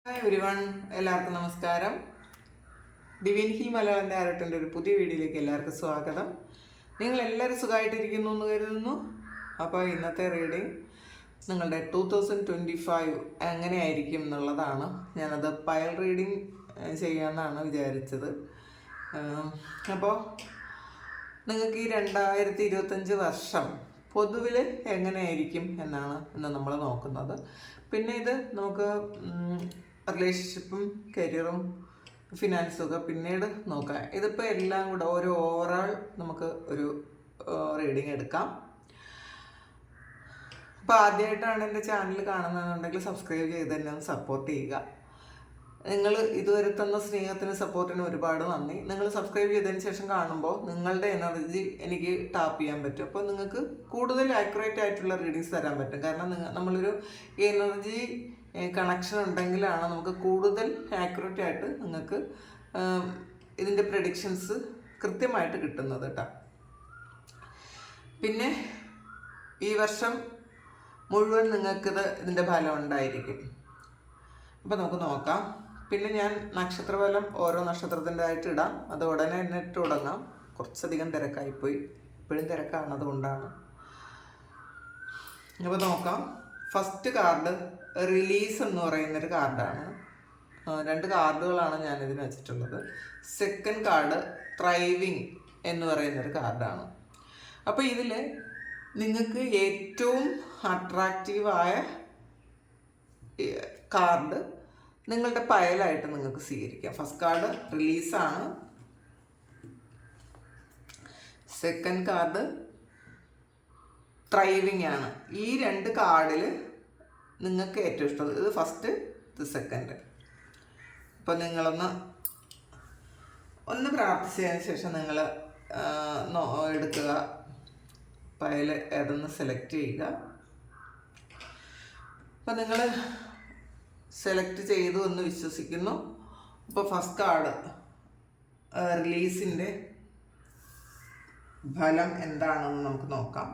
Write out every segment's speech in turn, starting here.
Hi everyone, എല്ലാവർക്കും നമസ്കാരം. Divine heal മലയാളൻ്റെ ആരട്ടിൻ്റെ ഒരു പുതിയ വീഡിയോയിലേക്ക് എല്ലാവർക്കും സ്വാഗതം. നിങ്ങൾ എല്ലാവരും സുഖമായിട്ടിരിക്കുന്നു എന്ന് കരുതുന്നു. അപ്പോൾ ഇന്നത്തെ റീഡിങ് നിങ്ങളുടെ 2025 എങ്ങനെയായിരിക്കും എന്നുള്ളതാണ്. ഞാനത് പയൽ റീഡിങ് ചെയ്യാമെന്നാണ് വിചാരിച്ചത്. അപ്പോൾ നിങ്ങൾക്ക് ഈ 2025 വർഷം പൊതുവിൽ എങ്ങനെയായിരിക്കും എന്നാണ് ഇന്ന് നമ്മൾ നോക്കുന്നത്. പിന്നെ ഇത് നമുക്ക് റിലേഷൻഷിപ്പും കരിയറും ഫിനാൻസും ഒക്കെ പിന്നീട് നോക്കാം. ഇതിപ്പോൾ എല്ലാം കൂടെ ഒരു ഓവറോൾ നമുക്ക് ഒരു റീഡിങ് എടുക്കാം. അപ്പോൾ ആദ്യമായിട്ടാണ് എൻ്റെ ചാനൽ കാണുന്നതെന്നുണ്ടെങ്കിൽ സബ്സ്ക്രൈബ് ചെയ്ത് തന്നെ ഒന്ന് സപ്പോർട്ട് ചെയ്യുക. നിങ്ങൾ ഇതുവരെ തന്ന സ്നേഹത്തിന് സപ്പോർട്ടിന് ഒരുപാട് നന്ദി. നിങ്ങൾ സബ്സ്ക്രൈബ് ചെയ്തതിന് ശേഷം കാണുമ്പോൾ നിങ്ങളുടെ എനർജി എനിക്ക് ടാപ്പ് ചെയ്യാൻ പറ്റും. അപ്പോൾ നിങ്ങൾക്ക് കൂടുതൽ ആക്യുറേറ്റ് ആയിട്ടുള്ള റീഡിങ്സ് തരാൻ പറ്റും. കാരണം നമ്മളൊരു എനർജി കണക്ഷൻ ഉണ്ടെങ്കിലാണ് നമുക്ക് കൂടുതൽ ആക്യുറേറ്റ് ആയിട്ട് നിങ്ങൾക്ക് ഇതിൻ്റെ പ്രഡിക്ഷൻസ് കൃത്യമായിട്ട് കിട്ടുന്നത് കേട്ടോ. പിന്നെ ഈ വർഷം മുഴുവൻ നിങ്ങൾക്കിത് ഇതിൻ്റെ ഫലം ഉണ്ടായിരിക്കും. അപ്പോൾ നമുക്ക് നോക്കാം. പിന്നെ ഞാൻ നക്ഷത്രഫലം ഓരോ നക്ഷത്രത്തിൻ്റെ ആയിട്ട് ഇടാം. അത് ഉടനെ തന്നെ ഇട്ട് തുടങ്ങാം. കുറച്ചധികം തിരക്കായിപ്പോയി, ഇപ്പോഴും തിരക്കാണ്, അതുകൊണ്ടാണ്. അപ്പോൾ നോക്കാം. ഫസ്റ്റ് കാർഡ് റിലീസ് എന്ന് പറയുന്നൊരു കാർഡാണ്. 2 കാർഡുകളാണ് ഞാനിതിന് വെച്ചിട്ടുള്ളത്. സെക്കൻഡ് കാർഡ് ത്രൈവിങ് എന്ന് പറയുന്നൊരു കാർഡാണ്. അപ്പോൾ ഇതിൽ നിങ്ങൾക്ക് ഏറ്റവും അട്രാക്റ്റീവായ കാർഡ് നിങ്ങളുടെ പയലായിട്ട് നിങ്ങൾക്ക് സ്വീകരിക്കാം. ഫസ്റ്റ് കാർഡ് റിലീസാണ്. സെക്കൻഡ് കാർഡ് ത്രൈവിങ് ആണ്. ഈ 2 കാർഡിൽ നിങ്ങൾക്ക് ഏറ്റവും ഇഷ്ടം ഇത് ഫസ്റ്റ്, ഇത് സെക്കൻഡ്. അപ്പോൾ നിങ്ങളൊന്ന് പ്രാർത്ഥിച്ചതിന് ശേഷം നിങ്ങൾ എടുക്കുക, പയൽ ഏതൊന്ന് സെലക്ട് ചെയ്യുക. അപ്പം നിങ്ങൾ സെലക്ട് ചെയ്തു എന്ന് വിശ്വസിക്കുന്നു. അപ്പോൾ ഫസ്റ്റ് കാർഡ് റിലീസിൻ്റെ ഫലം എന്താണെന്ന് നമുക്ക് നോക്കാം.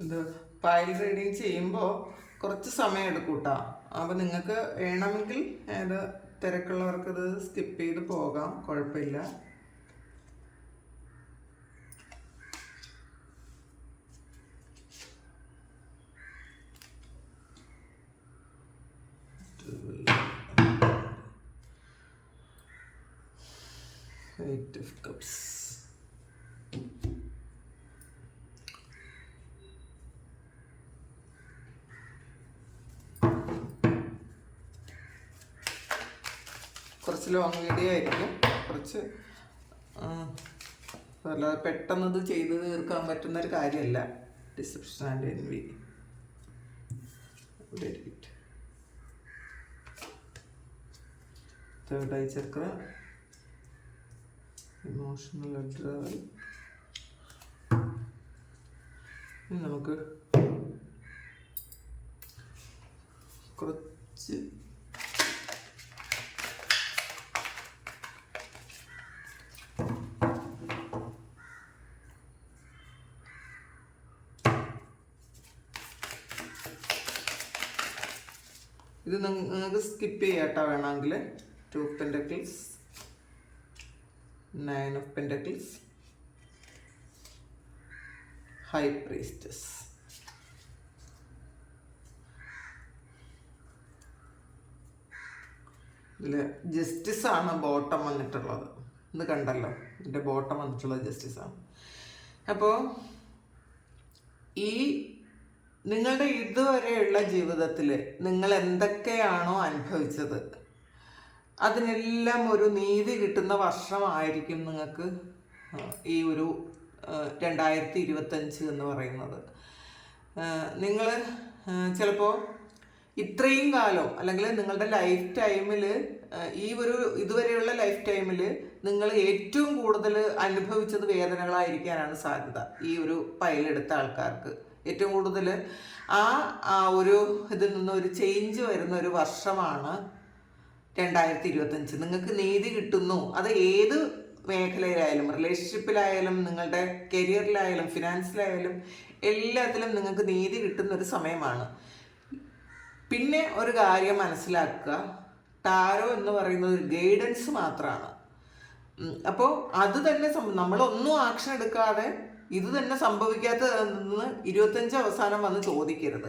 ഇത് പയൽ റീഡിങ് ചെയ്യുമ്പോൾ കുറച്ച് സമയം എടുക്കും കേട്ടോ. അപ്പോൾ നിങ്ങൾക്ക് വേണമെങ്കിൽ ഏത് തിരക്കുള്ളവർക്ക് ഇത് സ്കിപ്പ് ചെയ്ത് പോകാം, കുഴപ്പമില്ല. Eight of Cups. കുറച്ച് ലോങ് വീഡിയോ ആയിരിക്കും, കുറച്ച് അല്ലാതെ പെട്ടെന്ന് ഇത് ചെയ്ത് തീർക്കാൻ പറ്റുന്നൊരു കാര്യമല്ല. Deception and envy. Third eye chakra, emotional withdrawal. നമുക്ക് കുറച്ച് ഇത് നിങ്ങൾക്ക് സ്കിപ്പ് ചെയ്യാട്ടോ വേണമെങ്കിൽ. 2 of Pentacles, 9 of Pentacles, High Priestess. ഇതിൽ ജസ്റ്റിസ് ആണ് ബോട്ടം വന്നിട്ടുള്ളത്. ഇത് കണ്ടല്ലോ, ഇതിൻ്റെ ബോട്ടം വന്നിട്ടുള്ളത് ജസ്റ്റിസ് ആണ്. അപ്പോൾ ഈ നിങ്ങളുടെ ഇതുവരെയുള്ള ജീവിതത്തിൽ നിങ്ങൾ എന്തൊക്കെയാണോ അനുഭവിച്ചത് അതിനെല്ലാം ഒരു നീതി കിട്ടുന്ന വർഷമായിരിക്കും നിങ്ങൾക്ക് ഈ ഒരു 2025 എന്ന് പറയുന്നത്. നിങ്ങൾ ചിലപ്പോൾ ഇത്രയും കാലം അല്ലെങ്കിൽ നിങ്ങളുടെ ലൈഫ് ടൈമിൽ ഈ ഒരു ഇതുവരെയുള്ള ലൈഫ് ടൈമിൽ നിങ്ങൾ ഏറ്റവും കൂടുതൽ അനുഭവിച്ചത് വേദനകളായിരിക്കാനാണ് സാധ്യത. ഈ ഒരു പൈലെടുത്ത ആൾക്കാർക്ക് ഏറ്റവും കൂടുതൽ ആ ഒരു ഇതിൽ നിന്ന് ഒരു ചേഞ്ച് വരുന്ന ഒരു വർഷമാണ് 2025. നിങ്ങൾക്ക് നീതി കിട്ടുന്നു. അത് ഏത് മേഖലയിലായാലും, റിലേഷൻഷിപ്പിലായാലും, നിങ്ങളുടെ കരിയറിലായാലും, ഫിനാൻസിലായാലും എല്ലാത്തിലും നിങ്ങൾക്ക് നീതി കിട്ടുന്ന ഒരു സമയമാണ്. പിന്നെ ഒരു കാര്യം മനസ്സിലാക്കുക, ടാരോ എന്ന് പറയുന്നത് ഒരു ഗൈഡൻസ് മാത്രമാണ്. അപ്പോൾ അത് തന്നെ നമ്മളൊന്നും ആക്ഷൻ എടുക്കാതെ ഇത് തന്നെ സംഭവിക്കാത്തതെന്ന് 25 അവസാനം വന്ന് ചോദിക്കരുത്.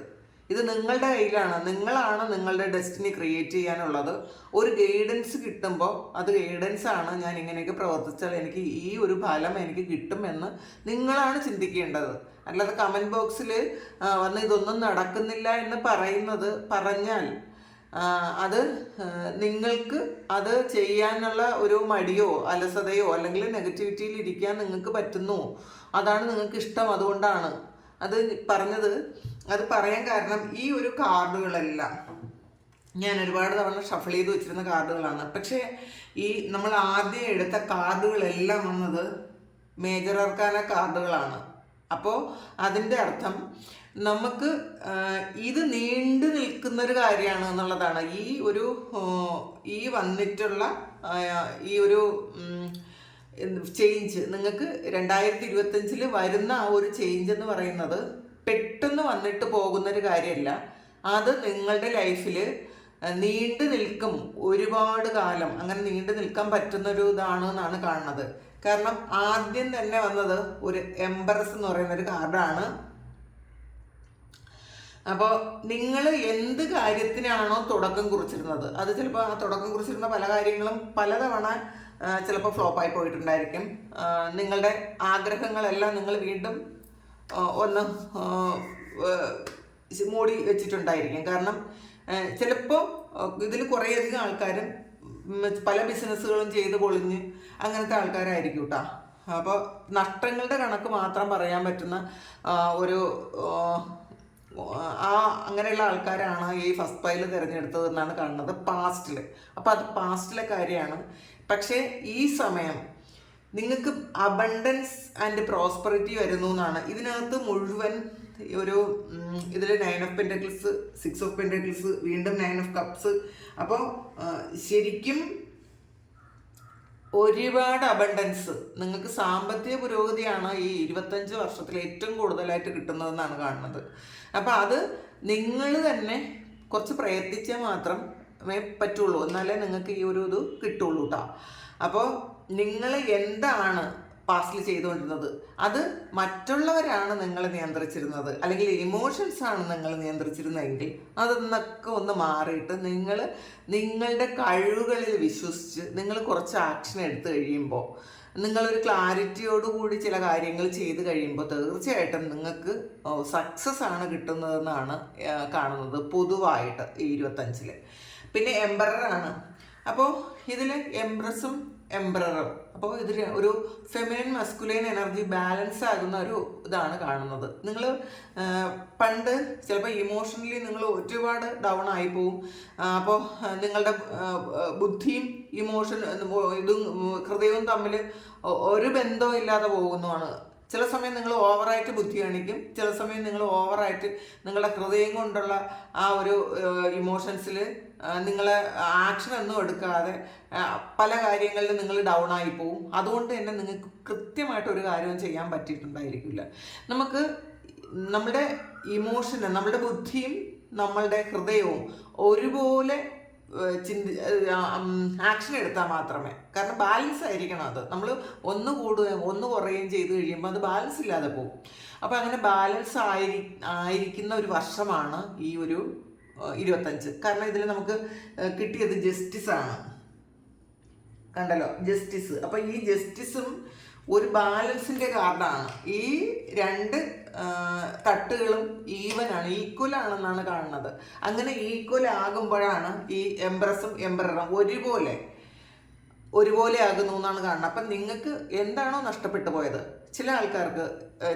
ഇത് നിങ്ങളുടെ കയ്യിലാണ്. നിങ്ങളാണ് നിങ്ങളുടെ ഡെസ്റ്റിനി ക്രിയേറ്റ് ചെയ്യാനുള്ളത്. ഒരു ഗൈഡൻസ് കിട്ടുമ്പോൾ അത് ഗൈഡൻസ് ആണ്, ഞാൻ ഇങ്ങനെയൊക്കെ പ്രവർത്തിച്ചാൽ എനിക്ക് ഈ ഒരു ഫലം എനിക്ക് കിട്ടുമെന്ന് നിങ്ങളാണ് ചിന്തിക്കേണ്ടത്. അല്ലാതെ കമൻറ്റ് ബോക്സിൽ വന്ന് ഇതൊന്നും നടക്കുന്നില്ല എന്ന് പറഞ്ഞാൽ അത് നിങ്ങൾക്ക് അത് ചെയ്യാനുള്ള ഒരു മടിയോ അലസതയോ അല്ലെങ്കിൽ നെഗറ്റിവിറ്റിയിൽ ഇരിക്കാൻ നിങ്ങൾക്ക് പറ്റുന്നു, അതാണ് നിങ്ങൾക്ക് ഇഷ്ടം, അതുകൊണ്ടാണ് അത് പറഞ്ഞത്. അത് പറയാൻ കാരണം ഈ ഒരു കാർഡുകളെല്ലാം ഞാൻ ഒരുപാട് തവണ ഷഫിൾ ചെയ്ത് വെച്ചിരുന്ന കാർഡുകളാണ്. പക്ഷേ ഈ നമ്മൾ ആദ്യം എടുത്ത കാർഡുകളെല്ലാം വന്നത് മേജർ അർക്കാന കാർഡുകളാണ്. അപ്പോൾ അതിൻ്റെ അർത്ഥം നമുക്ക് ഇത് നീണ്ടു നിൽക്കുന്നൊരു കാര്യമാണ് എന്നുള്ളതാണ്. ഈ വന്നിട്ടുള്ള ഈ ഒരു ചേഞ്ച് നിങ്ങൾക്ക് 2025 വരുന്ന ആ ഒരു ചേഞ്ച് എന്ന് പറയുന്നത് പെട്ടെന്ന് വന്നിട്ട് പോകുന്നൊരു കാര്യമല്ല. അത് നിങ്ങളുടെ ലൈഫിൽ നീണ്ടു നിൽക്കും, ഒരുപാട് കാലം അങ്ങനെ നീണ്ടു നിൽക്കാൻ പറ്റുന്നൊരു ഇതാണെന്നാണ് കാണുന്നത്. കാരണം ആദ്യം തന്നെ വന്നത് ഒരു എംബറസ് എന്ന് പറയുന്ന ഒരു കാർഡാണ്. അപ്പോൾ നിങ്ങൾ എന്ത് കാര്യത്തിനാണോ തുടക്കം കുറിച്ചിരുന്നത്, അത് ചിലപ്പോൾ ആ തുടക്കം കുറിച്ചിരുന്ന പല കാര്യങ്ങളും പലതവണ ചിലപ്പോൾ ഫ്ലോപ്പായി പോയിട്ടുണ്ടായിരിക്കും. നിങ്ങളുടെ ആഗ്രഹങ്ങളെല്ലാം നിങ്ങൾ വീണ്ടും ഒന്ന് മൂടി വെച്ചിട്ടുണ്ടായിരിക്കും. കാരണം ചിലപ്പോൾ ഇതിൽ കുറേയധികം ആൾക്കാരും പല ബിസിനസ്സുകളും ചെയ്ത് പൊളിഞ്ഞ് അങ്ങനത്തെ ആൾക്കാരായിരിക്കും കേട്ടോ. അപ്പോൾ നഷ്ടങ്ങളുടെ കണക്ക് മാത്രം പറയാൻ പറ്റുന്ന ഒരു അങ്ങനെയുള്ള ആൾക്കാരാണ് ഈ ഫസ്റ്റ് പൈൽ തിരഞ്ഞെടുത്തത് എന്നാണ് കാണുന്നത് പാസ്റ്റിൽ. അപ്പോൾ അത് പാസ്റ്റിലെ കാര്യമാണ്. പക്ഷേ ഈ സമയം നിങ്ങൾക്ക് അബണ്ടൻസ് ആൻഡ് പ്രോസ്പെറിറ്റി വരുന്നു എന്നാണ് ഇതിനകത്ത് മുഴുവൻ. ഇതിൽ 9 of Pentacles, 6 of Pentacles, വീണ്ടും 9 of Cups. അപ്പോൾ ശരിക്കും ഒരുപാട് അബണ്ടൻസ് നിങ്ങൾക്ക് സാമ്പത്തിക പുരോഗതിയാണ് ഈ 25 വർഷത്തിൽ ഏറ്റവും കൂടുതലായിട്ട് കിട്ടുന്നതെന്നാണ് കാണുന്നത്. അപ്പോൾ അത് നിങ്ങൾ തന്നെ കുറച്ച് പ്രയത്നിച്ചാൽ മാത്രമേ പറ്റുള്ളൂ, എന്നാലേ നിങ്ങൾക്ക് ഈ ഒരു ഇത് കിട്ടുള്ളൂ കേട്ടോ. അപ്പോൾ നിങ്ങൾ എന്താണ് പാസ്റ്റിൽ ചെയ്തുകൊണ്ടിരുന്നത് അത് മറ്റുള്ളവരാണ് നിങ്ങളെ നിയന്ത്രിച്ചിരുന്നത്, അല്ലെങ്കിൽ ഇമോഷൻസ് ആണ് നിങ്ങൾ നിയന്ത്രിച്ചിരുന്നതെങ്കിൽ അതൊന്നൊക്കെ ഒന്ന് മാറിയിട്ട് നിങ്ങളുടെ കഴിവുകളിൽ വിശ്വസിച്ച് നിങ്ങൾ കുറച്ച് ആക്ഷൻ എടുത്തു കഴിയുമ്പോൾ, നിങ്ങളൊരു ക്ലാരിറ്റിയോടുകൂടി ചില കാര്യങ്ങൾ ചെയ്ത് കഴിയുമ്പോൾ തീർച്ചയായിട്ടും നിങ്ങൾക്ക് സക്സസ് ആണ് കിട്ടുന്നതെന്നാണ് കാണുന്നത് പൊതുവായിട്ട് ഈ 25. പിന്നെ എംബററാണ്. അപ്പോൾ ഇതിൽ എംബ്രസും എംബ്രറും, അപ്പോൾ ഇതിൽ ഒരു ഫെമിനിൻ മസ്കുലൈൻ എനർജി ബാലൻസ് ആകുന്ന ഒരു ഇതാണ് കാണുന്നത്. നിങ്ങൾ പണ്ട് ചിലപ്പോൾ ഇമോഷണലി നിങ്ങൾ ഒരുപാട് ഡൗൺ ആയി പോവും. അപ്പോൾ നിങ്ങളുടെ ബുദ്ധിയും ഇമോഷൻ ഇതും ഹൃദയവും തമ്മിൽ ഒരു ബന്ധവും ഇല്ലാതെ പോകുന്നതാണ്. ചില സമയം നിങ്ങൾ ഓവറായിട്ട് ബുദ്ധി കാണിക്കും, ചില സമയം നിങ്ങൾ ഓവറായിട്ട് നിങ്ങളുടെ ഹൃദയം കൊണ്ടുള്ള ആ ഒരു ഇമോഷൻസിൽ നിങ്ങൾ ആക്ഷൻ ഒന്നും എടുക്കാതെ പല കാര്യങ്ങളിലും നിങ്ങൾ ഡൗൺ ആയി പോവും. അതുകൊണ്ട് തന്നെ നിങ്ങൾക്ക് കൃത്യമായിട്ട് ഒരു കാര്യവും ചെയ്യാൻ പറ്റിയിട്ടുണ്ടായിരിക്കില്ല. നമുക്ക് നമ്മുടെ ഇമോഷന്, നമ്മുടെ ബുദ്ധിയും നമ്മളുടെ ഹൃദയവും ഒരുപോലെ ആക്ഷൻ എടുത്താൽ മാത്രമേ, കാരണം ബാലൻസ് ആയിരിക്കണം. അത് നമ്മൾ ഒന്ന് കൂടുകയും ഒന്ന് കുറയുകയും ചെയ്ത് കഴിയുമ്പോൾ അത് ബാലൻസ് ഇല്ലാതെ പോകും. അപ്പോൾ അങ്ങനെ ബാലൻസ് ആയിരിക്കുന്ന ഒരു വർഷമാണ് ഈ ഒരു 25. കാരണം ഇതിൽ നമുക്ക് കിട്ടിയത് ജസ്റ്റിസ് ആണ്, കണ്ടല്ലോ, ജസ്റ്റിസ്. അപ്പോൾ ഈ ജസ്റ്റിസും ഒരു ബാലൻസിൻ്റെ കാർഡാണ്. ഈ രണ്ട് തട്ടുകളും ഈവനാണ്, ഈക്വൽ ആണെന്നാണ് കാണുന്നത്. അങ്ങനെ ഈക്വൽ ആകുമ്പോഴാണ് ഈ എംപ്രസും എംപററും ഒരുപോലെ ആകുന്നു എന്നാണ് കാണുന്നത്. അപ്പം നിങ്ങൾക്ക് എന്താണോ നഷ്ടപ്പെട്ടു പോയത്, ചില ആൾക്കാർക്ക്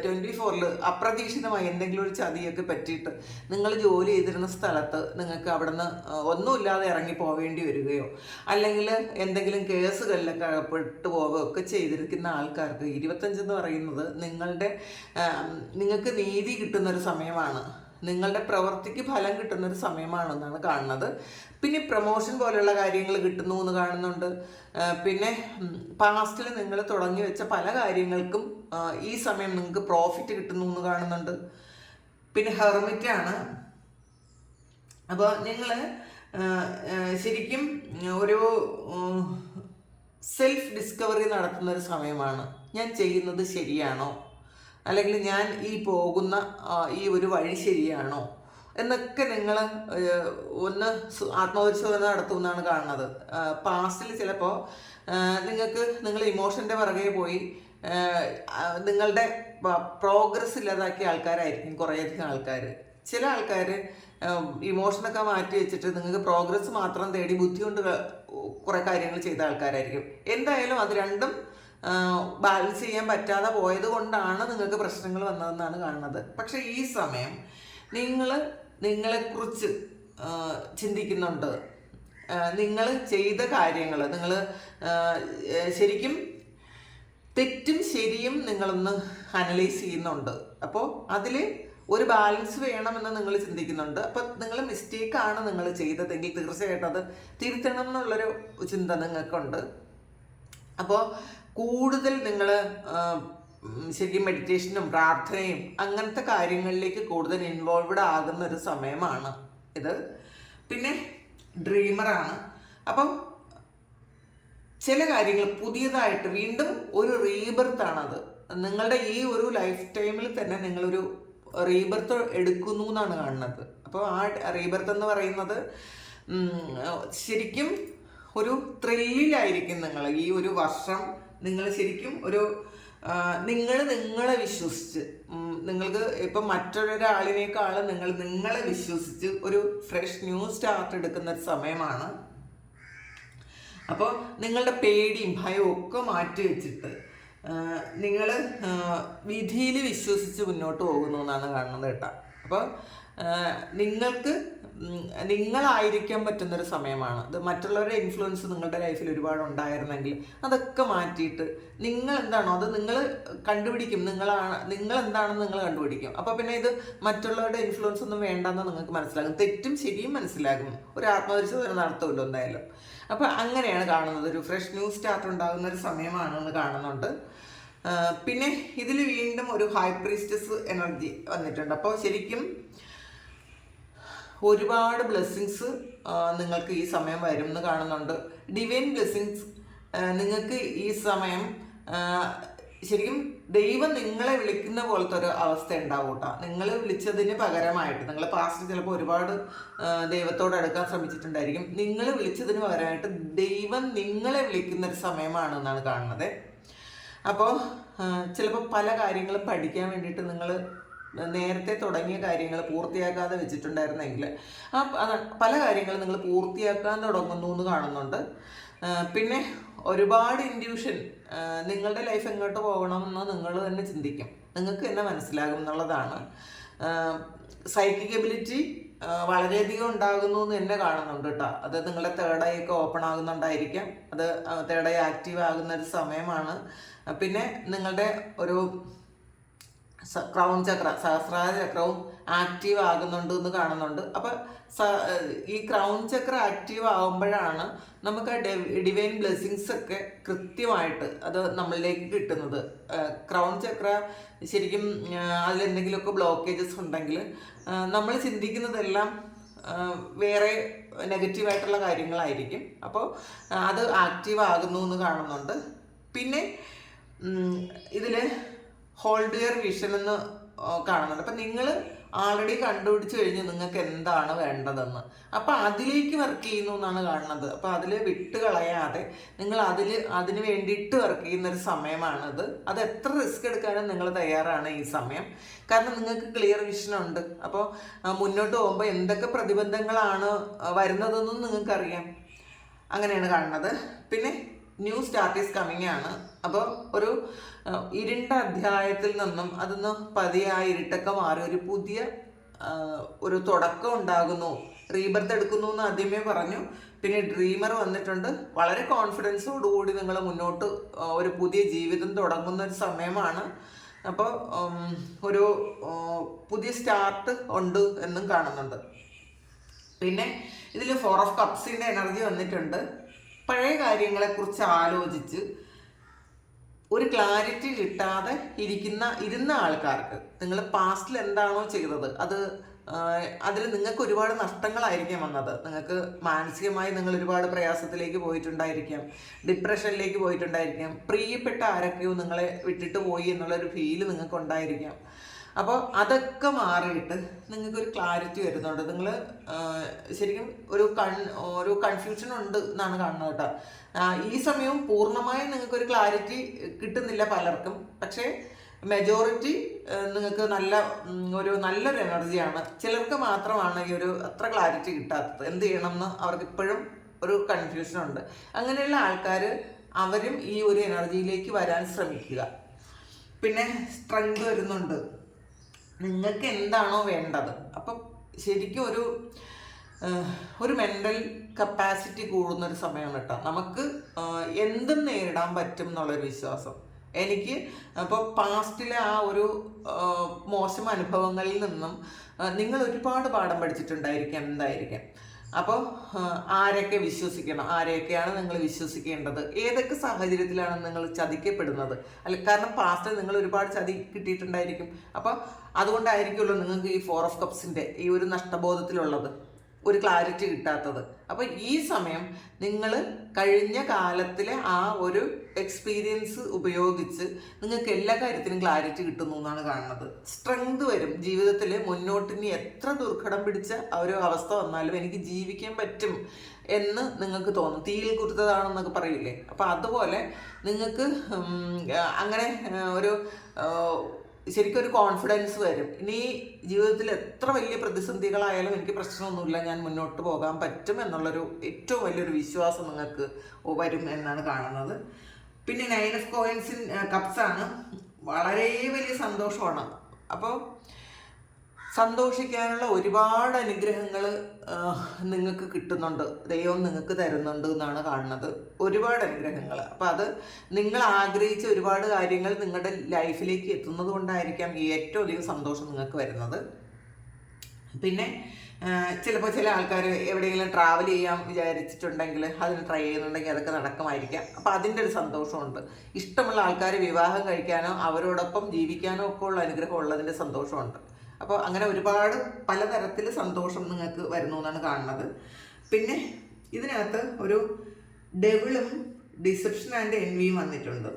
24-ൽ അപ്രതീക്ഷിതമായി എന്തെങ്കിലും ഒരു ചതിയൊക്കെ പറ്റിയിട്ട് നിങ്ങൾ ജോലി ചെയ്തിരുന്ന സ്ഥലത്ത് നിങ്ങൾക്ക് അവിടെ നിന്ന് ഒന്നുമില്ലാതെ ഇറങ്ങി പോവേണ്ടി വരികയോ അല്ലെങ്കിൽ എന്തെങ്കിലും കേസുകളിലൊക്കെ അകപ്പെട്ടു പോവുകയോ ഒക്കെ ചെയ്തിരിക്കുന്ന ആൾക്കാർക്ക് 25 എന്ന് പറയുന്നത് നിങ്ങൾക്ക് നീതി കിട്ടുന്നൊരു സമയമാണ്, നിങ്ങളുടെ പ്രവൃത്തിക്ക് ഫലം കിട്ടുന്നൊരു സമയമാണെന്നാണ് കാണുന്നത്. പിന്നെ പ്രൊമോഷൻ പോലെയുള്ള കാര്യങ്ങൾ കിട്ടുന്നു എന്ന് കാണുന്നുണ്ട്. പിന്നെ പാസ്റ്റിൽ നിങ്ങൾ തുടങ്ങി വെച്ച പല കാര്യങ്ങൾക്കും ഈ സമയം നിങ്ങൾക്ക് പ്രോഫിറ്റ് കിട്ടുന്നു എന്ന് കാണുന്നുണ്ട്. പിന്നെ ഹെർമിറ്റാണ്. അപ്പോൾ നിങ്ങൾ ശരിക്കും ഒരു സെൽഫ് ഡിസ്കവറി നടത്തുന്നൊരു സമയമാണ്. ഞാൻ ചെയ്യുന്നത് ശരിയാണോ, അല്ലെങ്കിൽ ഞാൻ ഈ പോകുന്ന ഈ ഒരു വഴി ശരിയാണോ എന്നൊക്കെ നിങ്ങൾ ഒന്ന് ആത്മപരിശോധന നടത്തുമെന്നാണ് കാണുന്നത്. പാസ്റ്റിൽ ചിലപ്പോൾ നിങ്ങൾ ഇമോഷൻ്റെ പുറകെ പോയി നിങ്ങളുടെ പ്രോഗ്രസ് ഇല്ലാതാക്കിയ ആൾക്കാരായിരിക്കും കുറേയധികം ആൾക്കാർ. ചില ആൾക്കാർ ഇമോഷനൊക്കെ മാറ്റി വെച്ചിട്ട് നിങ്ങൾക്ക് പ്രോഗ്രസ് മാത്രം തേടി ബുദ്ധി കൊണ്ട് കുറേ കാര്യങ്ങൾ ചെയ്ത ആൾക്കാരായിരിക്കും. എന്തായാലും അത് രണ്ടും ബാലൻസ് ചെയ്യാൻ പറ്റാതെ പോയത് കൊണ്ടാണ് നിങ്ങൾക്ക് പ്രശ്നങ്ങൾ വന്നതെന്നാണ് കാണുന്നത്. പക്ഷെ ഈ സമയം നിങ്ങളെക്കുറിച്ച് ചിന്തിക്കുന്നുണ്ട്. നിങ്ങൾ ചെയ്ത കാര്യങ്ങൾ നിങ്ങൾ ശരിക്കും തെറ്റും ശരിയും നിങ്ങളൊന്ന് അനലൈസ് ചെയ്യുന്നുണ്ട്. അപ്പോൾ അതിൽ ഒരു ബാലൻസ് വേണമെന്ന് നിങ്ങൾ ചിന്തിക്കുന്നുണ്ട്. അപ്പം നിങ്ങൾ മിസ്റ്റേക്കാണ് നിങ്ങൾ ചെയ്തതെങ്കിൽ തീർച്ചയായിട്ടും അത് തിരുത്തണം എന്നുള്ളൊരു ചിന്ത നിങ്ങൾക്കുണ്ട്. അപ്പോൾ കൂടുതൽ നിങ്ങൾ ശരിക്കും മെഡിറ്റേഷനും പ്രാർത്ഥനയും അങ്ങനത്തെ കാര്യങ്ങളിലേക്ക് കൂടുതൽ ഇൻവോൾവ്ഡ് ആകുന്ന ഒരു സമയമാണ് ഇത്. പിന്നെ ഡ്രീമറാണ്. അപ്പം ചില കാര്യങ്ങൾ പുതിയതായിട്ട് വീണ്ടും ഒരു റീബർത്താണത്. നിങ്ങളുടെ ഈ ഒരു ലൈഫ് ടൈമിൽ തന്നെ നിങ്ങളൊരു റീബർത്ത് എടുക്കുന്നു എന്നാണ് കാണുന്നത്. അപ്പോൾ ആ റീബർത്ത് എന്ന് പറയുന്നത് ശരിക്കും ഒരു ത്രില്ലിലായിരിക്കും നിങ്ങൾ ഈ ഒരു വർഷം. നിങ്ങൾ ശരിക്കും ഒരു നിങ്ങളെ വിശ്വസിച്ച്, നിങ്ങൾക്ക് ഇപ്പം മറ്റൊരാളിനേക്കാൾ നിങ്ങളെ വിശ്വസിച്ച് ഒരു ഫ്രഷ് ന്യൂ സ്റ്റാർട്ട് എടുക്കുന്ന ഒരു സമയമാണ്. അപ്പോൾ നിങ്ങളുടെ പേടിയും ഭയവും ഒക്കെ മാറ്റി വെച്ചിട്ട് നിങ്ങൾ വിധിയിൽ വിശ്വസിച്ച് മുന്നോട്ട് പോകുന്നു എന്നാണ് കാണുന്നത് കേട്ടോ. അപ്പോൾ നിങ്ങൾക്ക് നിങ്ങളായിരിക്കാൻ പറ്റുന്നൊരു സമയമാണ് ഇത്. മറ്റുള്ളവരുടെ ഇൻഫ്ലുവൻസ് നിങ്ങളുടെ ലൈഫിൽ ഒരുപാട് ഉണ്ടായിരുന്നെങ്കിൽ അതൊക്കെ മാറ്റിയിട്ട് നിങ്ങൾ എന്താണോ അത് നിങ്ങൾ കണ്ടുപിടിക്കും. നിങ്ങളെന്താണെന്ന് നിങ്ങൾ കണ്ടുപിടിക്കും. അപ്പോൾ പിന്നെ ഇത് മറ്റുള്ളവരുടെ ഇൻഫ്ലുവൻസ് ഒന്നും വേണ്ടെന്ന് നിങ്ങൾക്ക് മനസ്സിലാകും. തെറ്റും ശരിയും മനസ്സിലാകും. ഒരു ആത്മപരിശോധന നടത്തുമല്ലോ എന്തായാലും. അപ്പോൾ അങ്ങനെയാണ് കാണുന്നത്. ഒരു ഫ്രഷ് ന്യൂ സ്റ്റാർട്ട് ഉണ്ടാകുന്ന ഒരു സമയമാണെന്ന് കാണുന്നുണ്ട്. പിന്നെ ഇതിൽ വീണ്ടും ഒരു ഹൈ പ്രീസ്റ്റസ് എനർജി വന്നിട്ടുണ്ട്. അപ്പോൾ ശരിക്കും ഒരുപാട് ബ്ലെസ്സിങ്സ് നിങ്ങൾക്ക് ഈ സമയം വരും എന്ന് കാണുന്നുണ്ട്. ഡിവൈൻ ബ്ലെസ്സിങ്സ് നിങ്ങൾക്ക് ഈ സമയം ശരിക്കും ദൈവം നിങ്ങളെ വിളിക്കുന്ന പോലത്തെ ഒരു അവസ്ഥ ഉണ്ടാവും കേട്ടോ. നിങ്ങൾ വിളിച്ചതിന് പകരമായിട്ട് നിങ്ങൾ പാസ്റ്റ് ചിലപ്പോൾ ഒരുപാട് ദൈവത്തോട് അടുക്കാൻ ശ്രമിച്ചിട്ടുണ്ടായിരിക്കും. നിങ്ങൾ വിളിച്ചതിന് പകരമായിട്ട് ദൈവം നിങ്ങളെ വിളിക്കുന്ന ഒരു സമയമാണെന്നാണ് കാണുന്നത്. അപ്പോൾ ചിലപ്പോൾ പല കാര്യങ്ങളും പഠിക്കാൻ വേണ്ടിയിട്ട് നിങ്ങൾ നേരത്തെ തുടങ്ങിയ കാര്യങ്ങൾ പൂർത്തിയാക്കാതെ വെച്ചിട്ടുണ്ടായിരുന്നെങ്കിൽ പല കാര്യങ്ങളും നിങ്ങൾ പൂർത്തിയാക്കാൻ തുടങ്ങുന്നു എന്ന് കാണുന്നുണ്ട്. പിന്നെ ഒരുപാട് ഇൻഡ്യൂഷൻ, നിങ്ങളുടെ ലൈഫ് എങ്ങോട്ട് പോകണമെന്ന് നിങ്ങൾ തന്നെ ചിന്തിക്കും, നിങ്ങൾക്ക് തന്നെ മനസ്സിലാകും എന്നുള്ളതാണ്. സൈക്കിക് എബിലിറ്റി വളരെയധികം ഉണ്ടാകുന്നു എന്ന് തന്നെ കാണുന്നുണ്ട് കേട്ടോ. അത് നിങ്ങളുടെ തേർഡ് ഐ ഒക്കെ ഓപ്പൺ ആകുന്നുണ്ടായിരിക്കാം. അത് തേർഡ് ഐ ആക്റ്റീവ് ആകുന്ന ഒരു സമയമാണ്. പിന്നെ നിങ്ങളുടെ ഒരു ക്രൗൺ ചക്ര, സഹസ്രാര ചക്രവും ആക്റ്റീവ് ആകുന്നുണ്ട് എന്ന് കാണുന്നുണ്ട്. അപ്പം ഈ ക്രൗൺ ചക്ര ആക്റ്റീവ് ആകുമ്പോഴാണ് നമുക്ക് ആ ഡിവൈൻ ബ്ലെസ്സിങ്സ് ഒക്കെ കൃത്യമായിട്ട് അത് നമ്മളിലേക്ക് കിട്ടുന്നത്. ക്രൗൺ ചക്ര ശരിക്കും അതിലെന്തെങ്കിലുമൊക്കെ ബ്ലോക്കേജസ് ഉണ്ടെങ്കിൽ നമ്മൾ ചിന്തിക്കുന്നതെല്ലാം വേറെ നെഗറ്റീവായിട്ടുള്ള കാര്യങ്ങളായിരിക്കും. അപ്പോൾ അത് ആക്റ്റീവ് ആകുന്നു എന്ന് കാണുന്നുണ്ട്. പിന്നെ ഇതിൽ ഹോൾഡ് യുവർ വിഷൻ എന്ന് കാണുന്നുണ്ട്. അപ്പം നിങ്ങൾ ആൾറെഡി കണ്ടുപിടിച്ച് കഴിഞ്ഞ് നിങ്ങൾക്ക് എന്താണ് വേണ്ടതെന്ന്, അപ്പം അതിലേക്ക് വർക്ക് ചെയ്യുന്നു എന്നാണ് കാണുന്നത്. അപ്പം അതിൽ വിട്ട് കളയാതെ നിങ്ങൾ അതിന് വേണ്ടിയിട്ട് വർക്ക് ചെയ്യുന്നൊരു സമയമാണത്. അത് എത്ര റിസ്ക് എടുക്കാനും നിങ്ങൾ തയ്യാറാണ് ഈ സമയം. കാരണം നിങ്ങൾക്ക് ക്ലിയർ വിഷൻ ഉണ്ട്. അപ്പോൾ മുന്നോട്ട് പോകുമ്പോൾ എന്തൊക്കെ പ്രതിബന്ധങ്ങളാണ് വരുന്നതെന്നും നിങ്ങൾക്കറിയാം. അങ്ങനെയാണ് കാണുന്നത്. പിന്നെ ന്യൂ സ്റ്റാർട്ട് ഈസ് കമ്മിങ് ആണ്. അപ്പോൾ ഒരു ഇരുണ്ട അധ്യായത്തിൽ നിന്നും അതൊന്ന് പതിയെ ഇരുട്ടൊക്കെ മാറി ഒരു പുതിയ ഒരു തുടക്കം ഉണ്ടാകുന്നു, റീബർത്ത് എടുക്കുന്നു എന്ന് ആദ്യമേ പറഞ്ഞു. പിന്നെ ഡ്രീമർ വന്നിട്ടുണ്ട്. വളരെ കോൺഫിഡൻസോടുകൂടി നിങ്ങൾ മുന്നോട്ട് ഒരു പുതിയ ജീവിതം തുടങ്ങുന്ന ഒരു സമയമാണ്. അപ്പോൾ ഒരു പുതിയ സ്റ്റാർട്ട് ഉണ്ട് എന്നും കാണുന്നുണ്ട്. പിന്നെ ഇതിൽ 4 ഓഫ് കപ്സിൻ്റെ എനർജി വന്നിട്ടുണ്ട്. പഴയ കാര്യങ്ങളെക്കുറിച്ച് ആലോചിച്ച് ഒരു ക്ലാരിറ്റി കിട്ടാതെ ഇരുന്ന ആൾക്കാർക്ക് നിങ്ങൾ പാസ്റ്റിൽ എന്താണോ ചെയ്തത് അതിൽ നിങ്ങൾക്ക് ഒരുപാട് നഷ്ടങ്ങളായിരിക്കാം വന്നത്. നിങ്ങൾക്ക് മാനസികമായി നിങ്ങൾ ഒരുപാട് പ്രയാസത്തിലേക്ക് പോയിട്ടുണ്ടായിരിക്കാം, ഡിപ്രഷനിലേക്ക് പോയിട്ടുണ്ടായിരിക്കാം, പ്രിയപ്പെട്ട ആരൊക്കെയോ നിങ്ങളെ വിട്ടിട്ട് പോയി എന്നുള്ളൊരു ഫീല് നിങ്ങൾക്ക് ഉണ്ടായിരിക്കാം. അപ്പോൾ അതൊക്കെ മാറിയിട്ട് നിങ്ങൾക്കൊരു ക്ലാരിറ്റി വരുന്നുണ്ട്. നിങ്ങൾ ശരിക്കും ഒരു കൺഫ്യൂഷൻ ഉണ്ട് എന്നാണ് കാണുന്നത് കേട്ടോ. ഈ സമയവും പൂർണ്ണമായും നിങ്ങൾക്കൊരു ക്ലാരിറ്റി കിട്ടുന്നില്ല പലർക്കും. പക്ഷേ മെജോറിറ്റി നിങ്ങൾക്ക് നല്ലൊരു എനർജിയാണ്. ചിലർക്ക് മാത്രമാണ് ഈ അത്ര ക്ലാരിറ്റി കിട്ടാത്തത്. എന്ത് ചെയ്യണമെന്ന് അവർക്ക് ഇപ്പോഴും ഒരു കൺഫ്യൂഷനുണ്ട്. അങ്ങനെയുള്ള ആൾക്കാർ അവരും ഈ ഒരു എനർജിയിലേക്ക് വരാൻ ശ്രമിക്കുക. പിന്നെ സ്ട്രെങ്ത് വരുന്നുണ്ട്. നിങ്ങൾക്ക് എന്താണോ വേണ്ടത്. അപ്പം ശരിക്കും ഒരു മെൻ്റൽ കപ്പാസിറ്റി കൂടുന്നൊരു സമയമാണ് കേട്ടോ. നമുക്ക് എന്തും നേരിടാൻ പറ്റും എന്നുള്ളൊരു വിശ്വാസം എനിക്ക്. അപ്പോൾ പാസ്റ്റിലെ ആ ഒരു മോശം അനുഭവങ്ങളിൽ നിന്നും നിങ്ങൾ ഒരുപാട് പാഠം പഠിച്ചിട്ടുണ്ടായിരിക്കാം, എന്തായിരിക്കാം. അപ്പോൾ ആരൊക്കെ വിശ്വസിക്കണം, ആരെയൊക്കെയാണ് നിങ്ങൾ വിശ്വസിക്കേണ്ടത്, ഏതൊക്കെ സാഹചര്യത്തിലാണ് നിങ്ങൾ ചതിക്കപ്പെടുന്നത്, കാരണം പാസ്റ്റിൽ നിങ്ങൾ ഒരുപാട് ചതി കിട്ടിയിട്ടുണ്ടായിരിക്കും. അപ്പോൾ അതുകൊണ്ടായിരിക്കുമല്ലോ നിങ്ങൾക്ക് ഈ 4 ഓഫ് കപ്സിൻ്റെ ഈ ഒരു നഷ്ടബോധത്തിലുള്ളത്, ഒരു ക്ലാരിറ്റി കിട്ടാത്തത്. അപ്പോൾ ഈ സമയം നിങ്ങൾ കഴിഞ്ഞ കാലത്തിലെ ആ ഒരു എക്സ്പീരിയൻസ് ഉപയോഗിച്ച് നിങ്ങൾക്ക് എല്ലാ കാര്യത്തിനും ക്ലാരിറ്റി കിട്ടുന്നു എന്നാണ് കാണുന്നത്. സ്ട്രെങ്ത് വരും ജീവിതത്തിൽ. മുന്നോട്ടിനി എത്ര ദുർഘടം പിടിച്ച ഒരു അവസ്ഥ വന്നാലും എനിക്ക് ജീവിക്കാൻ പറ്റും എന്ന് നിങ്ങൾക്ക് തോന്നും. തീയിൽ കുരുത്തതാണെന്നൊക്കെ പറയില്ലേ. അപ്പോൾ അതുപോലെ നിങ്ങൾക്ക് അങ്ങനെ ശരിക്കും ഒരു കോൺഫിഡൻസ് വരും. ഇനി ജീവിതത്തിൽ എത്ര വലിയ പ്രതിസന്ധികളായാലും എനിക്ക് പ്രശ്നമൊന്നുമില്ല, ഞാൻ മുന്നോട്ട് പോകാൻ പറ്റും എന്നുള്ളൊരു ഏറ്റവും വലിയൊരു വിശ്വാസം നിങ്ങൾക്ക് വരും എന്നാണ് കാണുന്നത്. പിന്നെ 9 ഓഫ് കോയിൻസ് കപ്സാണ്. വളരെ വലിയ സന്തോഷമാണ്. അപ്പോൾ സന്തോഷിക്കാനുള്ള ഒരുപാട് അനുഗ്രഹങ്ങൾ നിങ്ങൾക്ക് കിട്ടുന്നുണ്ട്, ദൈവം നിങ്ങൾക്ക് തരുന്നുണ്ട് എന്നാണ് കാണുന്നത്. ഒരുപാട് അനുഗ്രഹങ്ങൾ. അപ്പം അത് നിങ്ങൾ ആഗ്രഹിച്ച ഒരുപാട് കാര്യങ്ങൾ നിങ്ങളുടെ ലൈഫിലേക്ക് എത്തുന്നത് കൊണ്ടായിരിക്കാം ഈ ഏറ്റവും അധികം സന്തോഷം നിങ്ങൾക്ക് വരുന്നത്. പിന്നെ ചിലപ്പോൾ ചില ആൾക്കാർ എവിടെയെങ്കിലും ട്രാവൽ ചെയ്യാൻ വിചാരിച്ചിട്ടുണ്ടെങ്കിൽ അതിന് ട്രൈ ചെയ്യുന്നുണ്ടെങ്കിൽ അതൊക്കെ നടക്കുമായിരിക്കാം. അപ്പോൾ അതിൻ്റെ ഒരു സന്തോഷമുണ്ട്. ഇഷ്ടമുള്ള ആൾക്കാർ വിവാഹം കഴിക്കാനോ അവരോടൊപ്പം ജീവിക്കാനോ ഒക്കെ ഉള്ള അനുഗ്രഹം ഉള്ളതിൻ്റെ സന്തോഷമുണ്ട്. അപ്പോൾ അങ്ങനെ ഒരുപാട് പലതരത്തിൽ സന്തോഷം നിങ്ങൾക്ക് വരുന്നു എന്നാണ് കാണുന്നത്. പിന്നെ ഇതിനകത്ത് ഒരു ഡെവിളും ഡിസെപ്ഷൻ ആൻഡ് എൻവിയും വന്നിട്ടുണ്ട്.